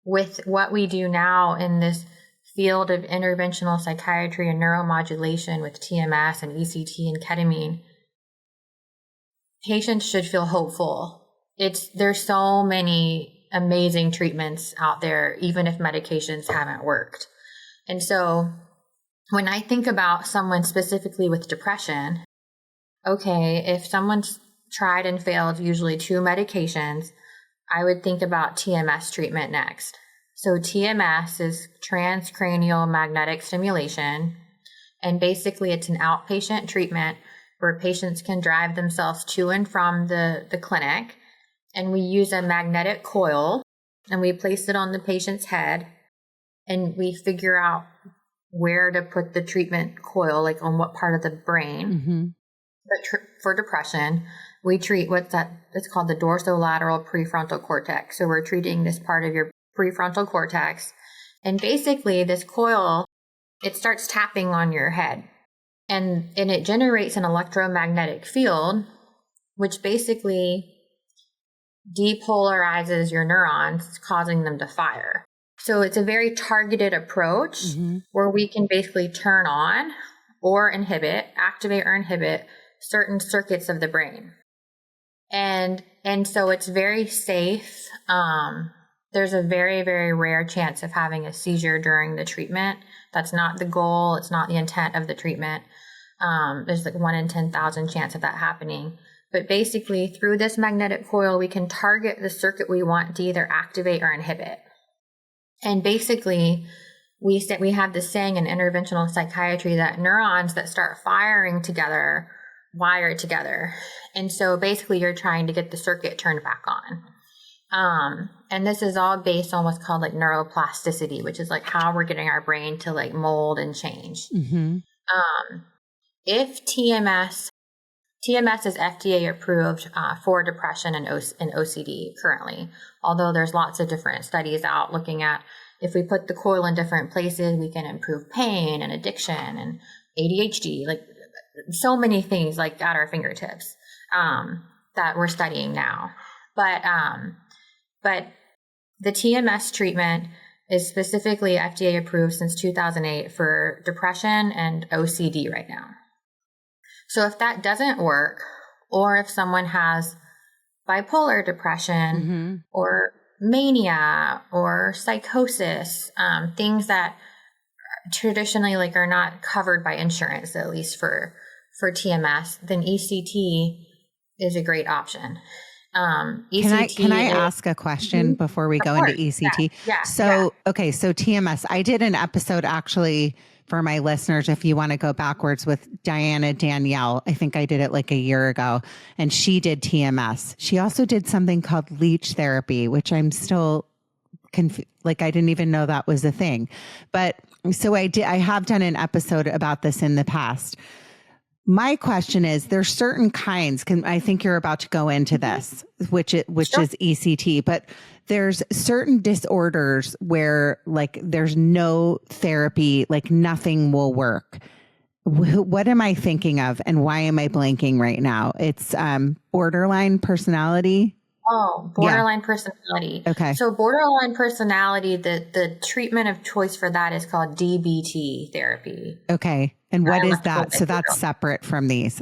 with what we do now in this field of interventional psychiatry and neuromodulation with TMS and ECT and ketamine, patients should feel hopeful. There's so many amazing treatments out there, even if medications haven't worked. And so when I think about someone specifically with depression, okay, if someone's tried and failed usually 2 medications, I would think about TMS treatment next. So TMS is Transcranial Magnetic Stimulation. And basically it's an outpatient treatment where patients can drive themselves to and from the clinic. And we use a magnetic coil and we place it on the patient's head. And we figure out where to put the treatment coil, like on what part of the brain. Mm-hmm. But for depression, we treat it's called the dorsolateral prefrontal cortex. So we're treating this part of your prefrontal cortex. And basically this coil, it starts tapping on your head and it generates an electromagnetic field, which basically depolarizes your neurons, causing them to fire. So it's a very targeted approach where we can basically turn on or activate or inhibit certain circuits of the brain. And so it's very safe. There's a very, very rare chance of having a seizure during the treatment. That's not the goal. It's not the intent of the treatment. There's like 1 in 10,000 chance of that happening. But basically through this magnetic coil, we can target the circuit we want to either activate or inhibit. And basically we have this saying in interventional psychiatry that neurons that start firing together wire together. And so basically you're trying to get the circuit turned back on. And this is all based on what's called like neuroplasticity, which is like how we're getting our brain to like mold and change. If TMS is FDA approved for depression and OCD currently, although there's lots of different studies out looking at if we put the coil in different places, we can improve pain and addiction and ADHD, like so many things like at our fingertips that we're studying now. But the TMS treatment is specifically FDA approved since 2008 for depression and OCD right now. So if that doesn't work, or if someone has bipolar depression or mania or psychosis, things that traditionally like are not covered by insurance, at least for TMS, then ECT is a great option. ECT Can I ask a question before we go into ECT? Yeah. So TMS, I did an episode actually for my listeners, if you want to go backwards, with Diana Danielle. I think I did it like a year ago, and she did TMS. She also did something called leech therapy, which I'm still like, I didn't even know that was a thing. But so I have done an episode about this in the past. My question is, there's certain kinds, I think you're about to go into this, which is ECT, but there's certain disorders where like there's no therapy, like nothing will work. What am I thinking of and why am I blanking right now? It's borderline personality. Oh, borderline personality. Okay. So borderline personality, the treatment of choice for that is called DBT therapy. Okay. And what is that? So that's separate from these.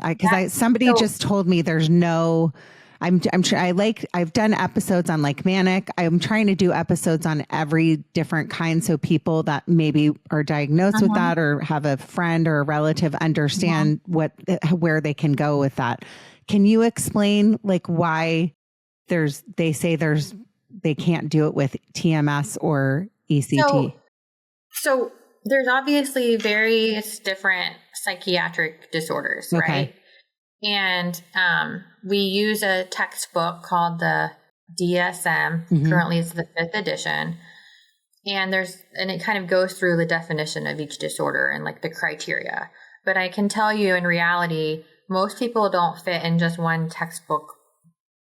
Somebody just told me there's no, I'm sure I've done episodes on like manic. I'm trying to do episodes on every different kind. So people that maybe are diagnosed with that or have a friend or a relative understand where they can go with that. Can you explain like why they can't do it with TMS or ECT? So there's obviously various different psychiatric disorders, right? And we use a textbook called the DSM. Currently it's the 5th edition. And it kind of goes through the definition of each disorder and like the criteria. But I can tell you in reality, most people don't fit in just one textbook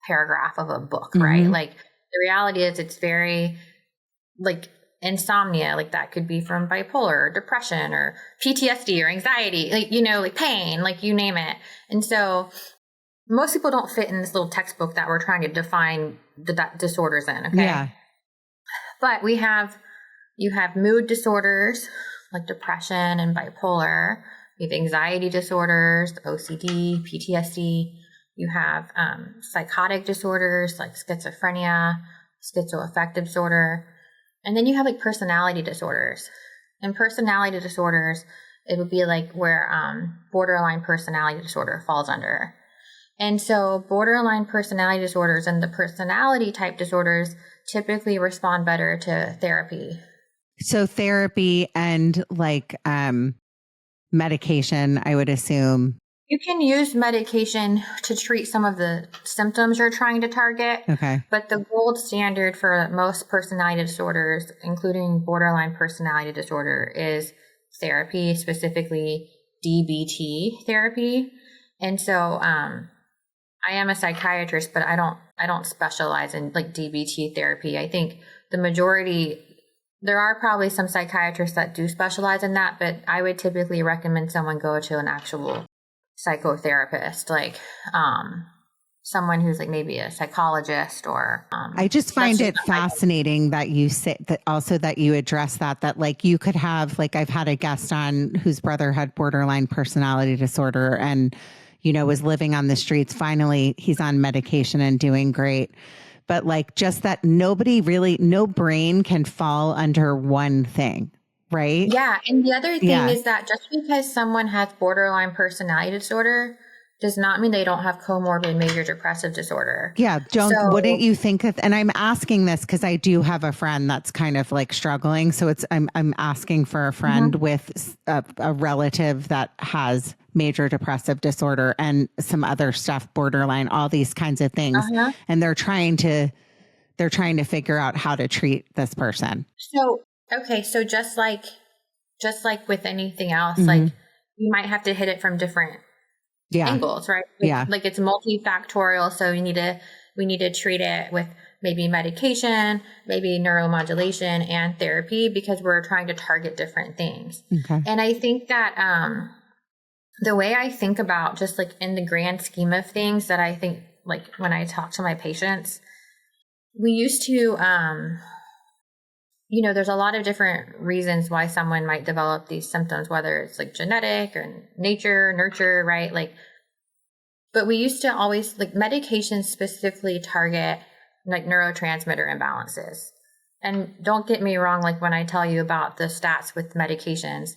paragraph of a book, right? Like the reality is it's very like insomnia, like that could be from bipolar or depression or PTSD or anxiety, like, like pain, like you name it. And so most people don't fit in this little textbook that we're trying to define the disorders in. Okay. Yeah. But you have mood disorders like depression and bipolar. You have anxiety disorders, OCD, PTSD. You have psychotic disorders like schizophrenia, schizoaffective disorder. And then you have like personality disorders. And personality disorders, it would be like where borderline personality disorder falls under. And so borderline personality disorders and the personality type disorders typically respond better to therapy. So therapy and like medication, I would assume. You can use medication to treat some of the symptoms you're trying to target. Okay. But the gold standard for most personality disorders, including borderline personality disorder, is therapy, specifically DBT therapy. And so I am a psychiatrist, but I don't specialize in like DBT therapy. I think the majority, there are probably some psychiatrists that do specialize in that, but I would typically recommend someone go to an actual psychotherapist, like someone who's like maybe a psychologist or I just find it fascinating that you say that, also that you address that like you could have, like I've had a guest on whose brother had borderline personality disorder and, you know, was living on the streets. Finally, he's on medication and doing great. But like just that no brain can fall under one thing. Right. Yeah. And the other thing is that just because someone has borderline personality disorder does not mean they don't have comorbid major depressive disorder. Yeah. Wouldn't you think of, and I'm asking this because I do have a friend that's kind of like struggling. So I'm asking for a friend with a relative that has major depressive disorder and some other stuff, borderline, all these kinds of things. And they're trying to figure out how to treat this person. So, okay. So just like with anything else, like you might have to hit it from different angles, right? Like it's multifactorial. So we need to treat it with maybe medication, maybe neuromodulation and therapy, because we're trying to target different things. Okay. And I think that, the way I think about just like in the grand scheme of things, that I think like when I talk to my patients, we used to, there's a lot of different reasons why someone might develop these symptoms, whether it's like genetic or nurture, right? Like, but we used to always, like, medications specifically target like neurotransmitter imbalances. And don't get me wrong, like when I tell you about the stats with medications,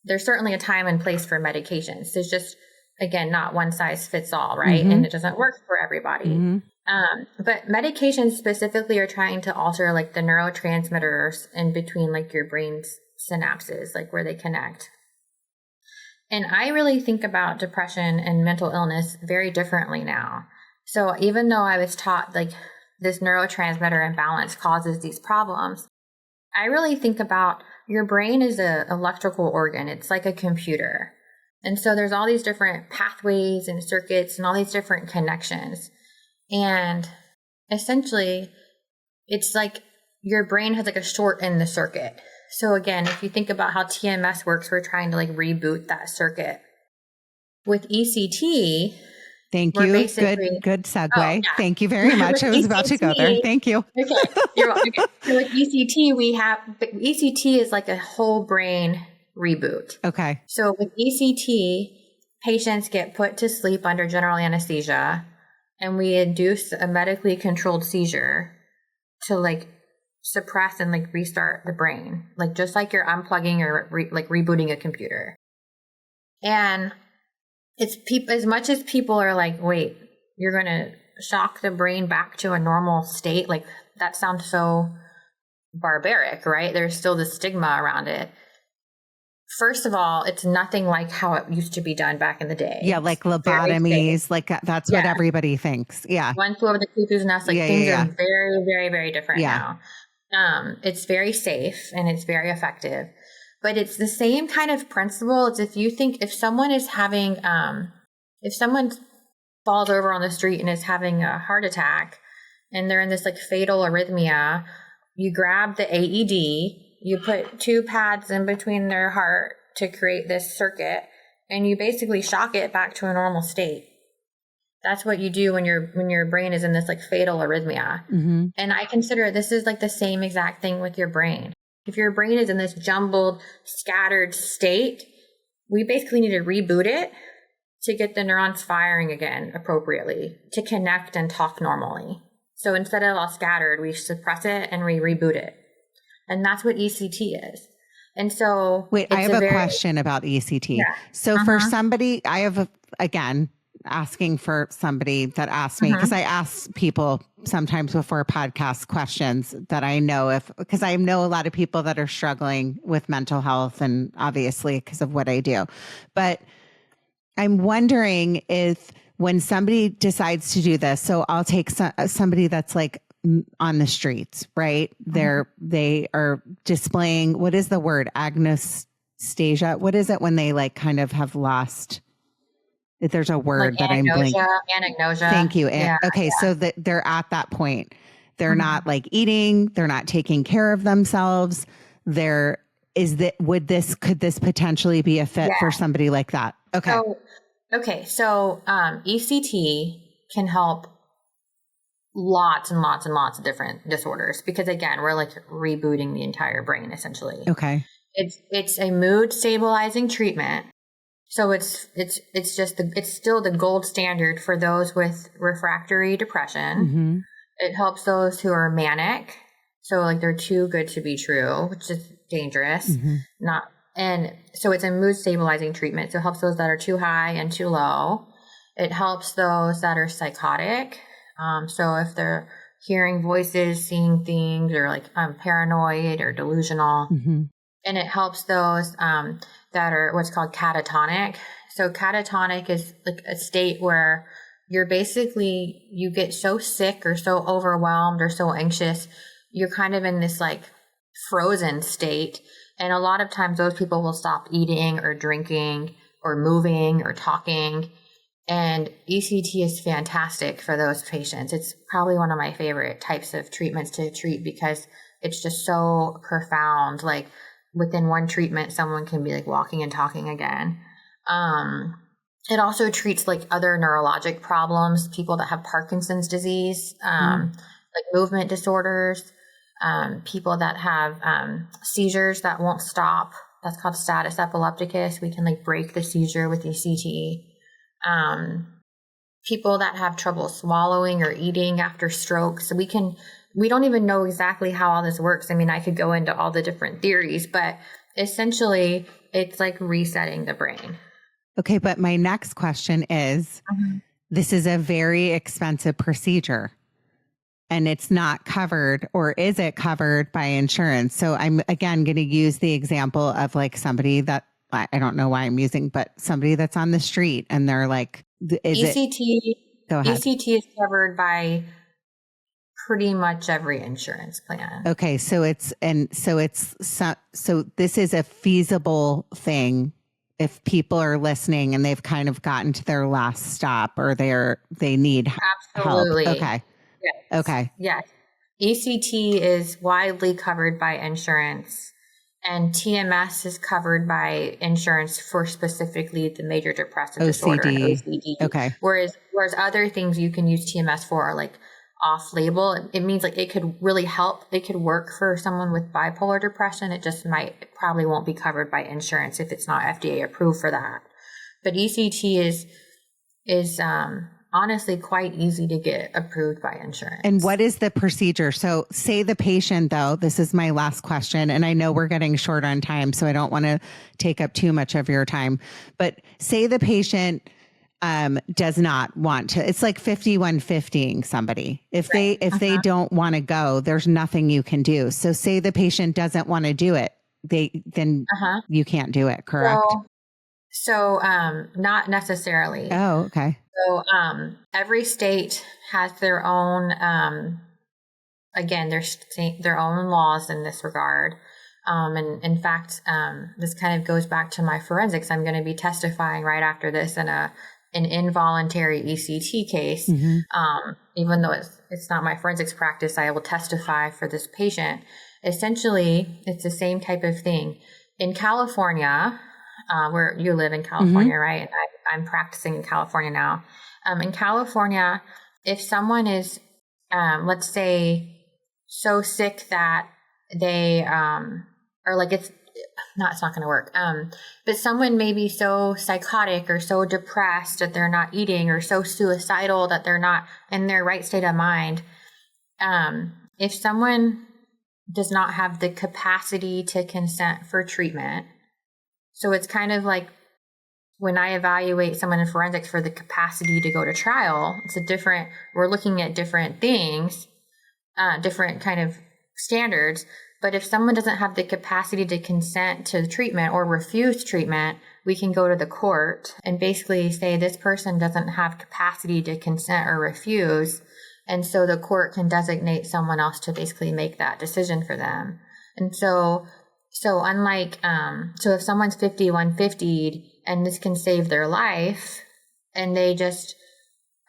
there's certainly a time and place for medications. It's just, again, not one size fits all, right? And it doesn't work for everybody. But medications specifically are trying to alter like the neurotransmitters in between like your brain's synapses, like where they connect. And I really think about depression and mental illness very differently now. So even though I was taught like this neurotransmitter imbalance causes these problems, I really think about your brain is an electrical organ. It's like a computer. And so there's all these different pathways and circuits and all these different connections. And essentially, it's like your brain has like a short in the circuit. So again, if you think about how TMS works, we're trying to like reboot that circuit. With ECT, thank you. Good segue. Oh, yeah. Thank you very much. I was about to go there. Thank you. Okay. You're welcome. Okay. So with ECT, ECT is like a whole brain reboot. Okay. So with ECT, patients get put to sleep under general anesthesia, and we induce a medically controlled seizure to like suppress and like restart the brain, like just like you're unplugging or like rebooting a computer. And it's as much as people are like, wait, you're going to shock the brain back to a normal state. Like that sounds so barbaric, right? There's still the stigma around it. First of all, it's nothing like how it used to be done back in the day. Yeah, like lobotomies, like that's what everybody thinks. Yeah. One flew over the cuckoo's nest. Like things are very, very, very different now. It's very safe and it's very effective. But it's the same kind of principle. It's if someone is having, if someone falls over on the street and is having a heart attack and they're in this like fatal arrhythmia, you grab the AED, you put 2 pads in between their heart to create this circuit, and you basically shock it back to a normal state. That's what you do when your brain is in this like fatal arrhythmia. And I consider this is like the same exact thing with your brain. If your brain is in this jumbled, scattered state, we basically need to reboot it to get the neurons firing again appropriately, to connect and talk normally. So instead of all scattered, we suppress it and we reboot it. And that's what ECT is. And so wait, I have a question about ECT. Yeah. So for somebody, again, asking for somebody that asked me, because I ask people sometimes before podcast questions that I know because I know a lot of people that are struggling with mental health, and obviously because of what I do. But I'm wondering if when somebody decides to do this, so I'll take somebody that's like on the streets, right? They are displaying, what is the word? Agnostasia. What is it when they like kind of have lost? If there's a word like that I'm blanking. Anagnosia. Thank you. Yeah, okay. So that they're at that point. They're not like eating. They're not taking care of themselves. Could this potentially be a fit for somebody like that? Okay. So ECT can help lots and lots and lots of different disorders, because again, we're like rebooting the entire brain essentially. Okay. It's a mood stabilizing treatment. So it's still the gold standard for those with refractory depression. It helps those who are manic. So like they're too good to be true, which is dangerous. And so it's a mood stabilizing treatment. So it helps those that are too high and too low. It helps those that are psychotic. So if they're hearing voices, seeing things, or like paranoid or delusional. And it helps those that are what's called catatonic. So catatonic is like a state where you get so sick or so overwhelmed or so anxious, you're kind of in this like frozen state. And a lot of times those people will stop eating or drinking or moving or talking. And ECT is fantastic for those patients. It's probably one of my favorite types of treatments to treat, because it's just so profound. Like within one treatment, someone can be like walking and talking again. It also treats like other neurologic problems, people that have Parkinson's disease, like movement disorders, people that have seizures that won't stop. That's called status epilepticus. We can like break the seizure with ECT. People that have trouble swallowing or eating after strokes. So we don't even know exactly how all this works. I mean, I could go into all the different theories, but essentially it's like resetting the brain. Okay. But my next question is, this is a very expensive procedure and it's not covered, or is it covered by insurance? So I'm again going to use the example of like somebody that I don't know why I'm using, but somebody that's on the street and they're like, ECT. Go ahead. ECT is covered by pretty much every insurance plan. Okay. So this is a feasible thing if people are listening and they've kind of gotten to their last stop, or they need Absolutely. help. Okay. Yes. Okay. Yes. ECT is widely covered by insurance, and TMS is covered by insurance for specifically the major depressive disorder, OCD. Okay. Whereas other things you can use TMS for are like off label. It means like it could really help. It could work for someone with bipolar depression. It just probably won't be covered by insurance if it's not FDA approved for that. But ECT is honestly quite easy to get approved by insurance. And what is the procedure? So say the patient, though, this is my last question, and I know we're getting short on time, so I don't want to take up too much of your time, but say the patient does not want to, it's like 5150ing somebody. If they don't want to go, there's nothing you can do. So say the patient doesn't want to do it, then you can't do it, correct? So not necessarily. Oh, okay. So every state has their own, again, their own laws in this regard. And in fact, this kind of goes back to my forensics. I'm going to be testifying right after this in an involuntary ECT case. Even though it's not my forensics practice, I will testify for this patient. Essentially, it's the same type of thing. In California, where you live in California, right? And I'm practicing in California now. In California, if someone is, let's say, so sick that they are like it's not going to work. But someone may be so psychotic or so depressed that they're not eating, or so suicidal that they're not in their right state of mind. If someone does not have the capacity to consent for treatment, so it's kind of like when I evaluate someone in forensics for the capacity to go to trial, we're looking at different things, different kind of standards. But if someone doesn't have the capacity to consent to treatment or refuse treatment, we can go to the court and basically say this person doesn't have capacity to consent or refuse. And so the court can designate someone else to basically make that decision for them. And so unlike, so if someone's 5150'd and this can save their life and they just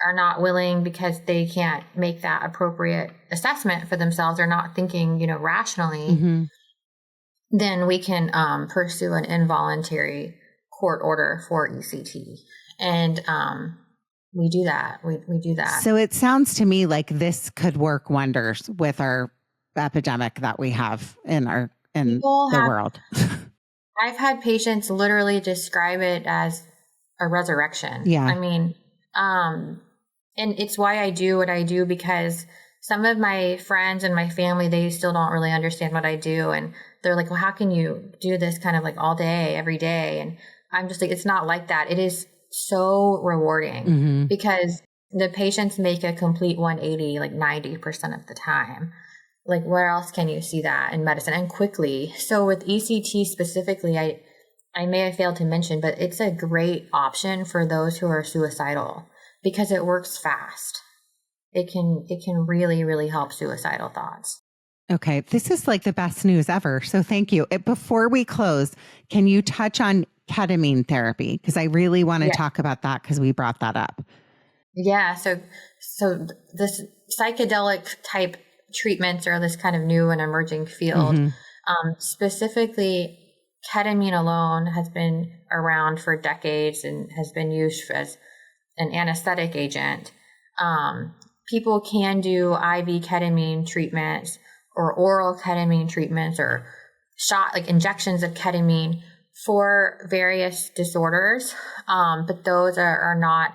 are not willing because they can't make that appropriate assessment for themselves, or not thinking, rationally, then we can pursue an involuntary court order for ECT. And we do that. We do that. So it sounds to me like this could work wonders with our epidemic that we have in the world. I've had patients literally describe it as a resurrection. Yeah. I mean, and it's why I do what I do, because some of my friends and my family, they still don't really understand what I do. And they're like, well, how can you do this kind of like all day, every day? And I'm just like, it's not like that. It is so rewarding because the patients make a complete 180, like 90% of the time. Like, where else can you see that in medicine, and quickly? So with ECT specifically, I may have failed to mention, but it's a great option for those who are suicidal because it works fast. It can really, really help suicidal thoughts. Okay. This is like the best news ever. So thank you. Before we close, can you touch on ketamine therapy? Because I really want to talk about that because we brought that up. Yeah. So this psychedelic type treatments are this kind of new and emerging field. Specifically, ketamine alone has been around for decades and has been used as an anesthetic agent. People can do IV ketamine treatments or oral ketamine treatments or like injections of ketamine for various disorders. But those are not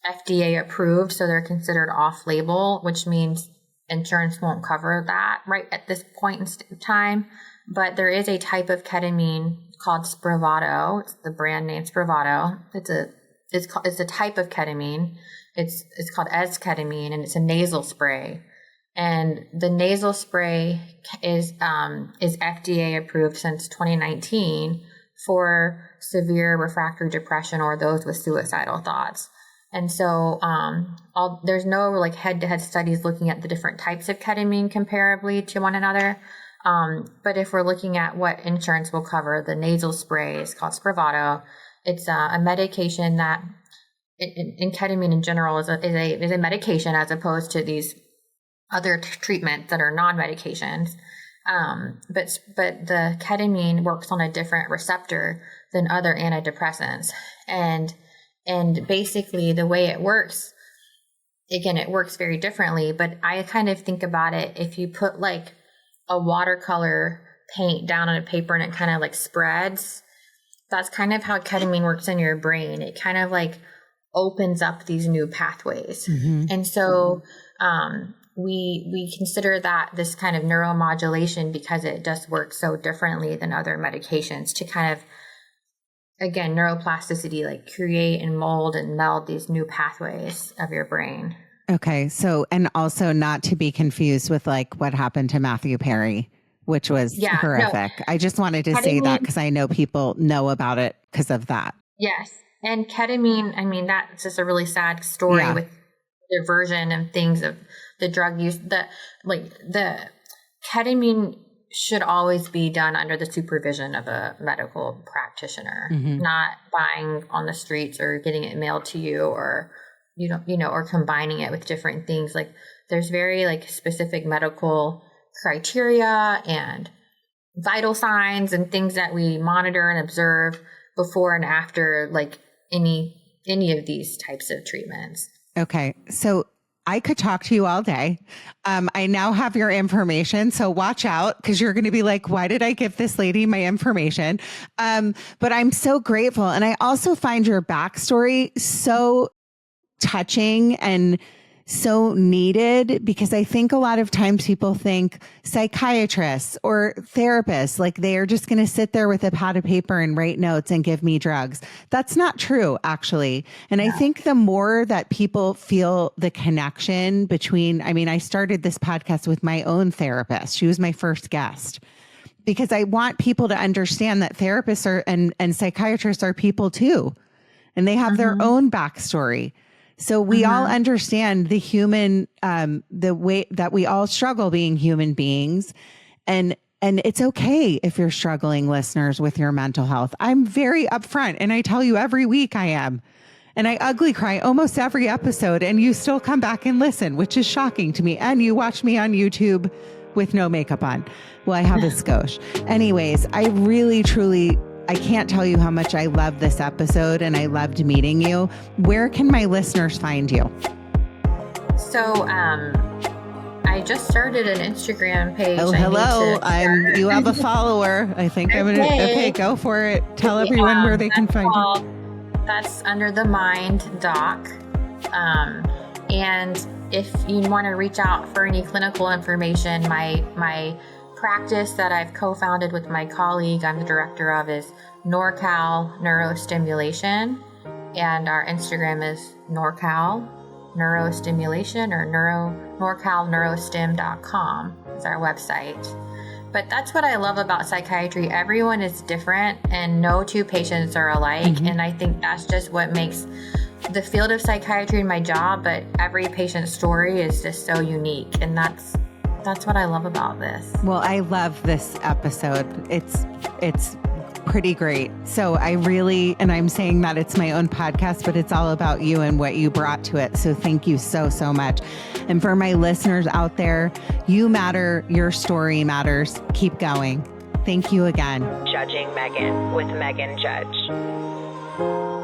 FDA approved. So they're considered off label, which means insurance won't cover that right at this point in time. But there is a type of ketamine called Spravato. It's the brand name Spravato. It's a type of ketamine. It's called esketamine, and it's a nasal spray. And the nasal spray is FDA approved since 2019 for severe refractory depression or those with suicidal thoughts. And so there's no like head-to-head studies looking at the different types of ketamine comparably to one another. But if we're looking at what insurance will cover, the nasal spray is called Spravato. It's a medication that in ketamine in general is a medication as opposed to these other treatments that are non-medications. But the ketamine works on a different receptor than other antidepressants. And basically the way it works, again, it works very differently, but I kind of think about it, if you put like a watercolor paint down on a paper and it kind of like spreads, that's kind of how ketamine works in your brain. It kind of like opens up these new pathways. And so we consider that this kind of neuromodulation because it does work so differently than other medications to kind of, again, neuroplasticity, like create and mold and meld these new pathways of your brain. Okay. So, and also not to be confused with like what happened to Matthew Perry, which was horrific. No. I just wanted to say that because I know people know about it because of that. Yes. And ketamine, I mean, that's just a really sad story with the version and things of the drug use. The ketamine should always be done under the supervision of a medical practitioner, not buying on the streets or getting it mailed to you or, or combining it with different things. Like there's very like specific medical criteria and vital signs and things that we monitor and observe before and after like any of these types of treatments. Okay. So I could talk to you all day. I now have your information, so watch out because you're going to be like, why did I give this lady my information? But I'm so grateful. And I also find your backstory so touching and so needed, because I think a lot of times people think psychiatrists or therapists, like they are just going to sit there with a pad of paper and write notes and give me drugs. That's not true, actually. And I think the more that people feel the connection between, I mean, I started this podcast with my own therapist. She was my first guest, because I want people to understand that therapists are and psychiatrists are people too. And they have their own backstory. So we all understand the human, the way that we all struggle being human beings. And it's okay if you're struggling, listeners, with your mental health. I'm very upfront, and I tell you every week I am. And I ugly cry almost every episode, and you still come back and listen, which is shocking to me. And you watch me on YouTube with no makeup on. Well, I have a skosh. Anyways, I really, truly, I can't tell you how much I love this episode, and I loved meeting you. Where can my listeners find you? So, I just started an Instagram page. Oh, hello. You have a follower. I think I'm going to, okay, go for it. Tell everyone where they can find you. That's under the Mind Doc. And if you want to reach out for any clinical information, my practice that I've co-founded with my colleague I'm the director of is NorCal Neurostimulation, and our Instagram is NorCal Neurostimulation, or NorCalNeurostim.com is our website. But that's what I love about psychiatry. Everyone is different, and no two patients are alike. And I think that's just what makes the field of psychiatry my job. But every patient's story is just so unique, and that's what I love about this. Well, I love this episode. It's pretty great. So I really, and I'm saying that it's my own podcast, but it's all about you and what you brought to it. So thank you so, so much. And for my listeners out there, you matter. Your story matters. Keep going. Thank you again. Judging Meghan with Meghan Judge.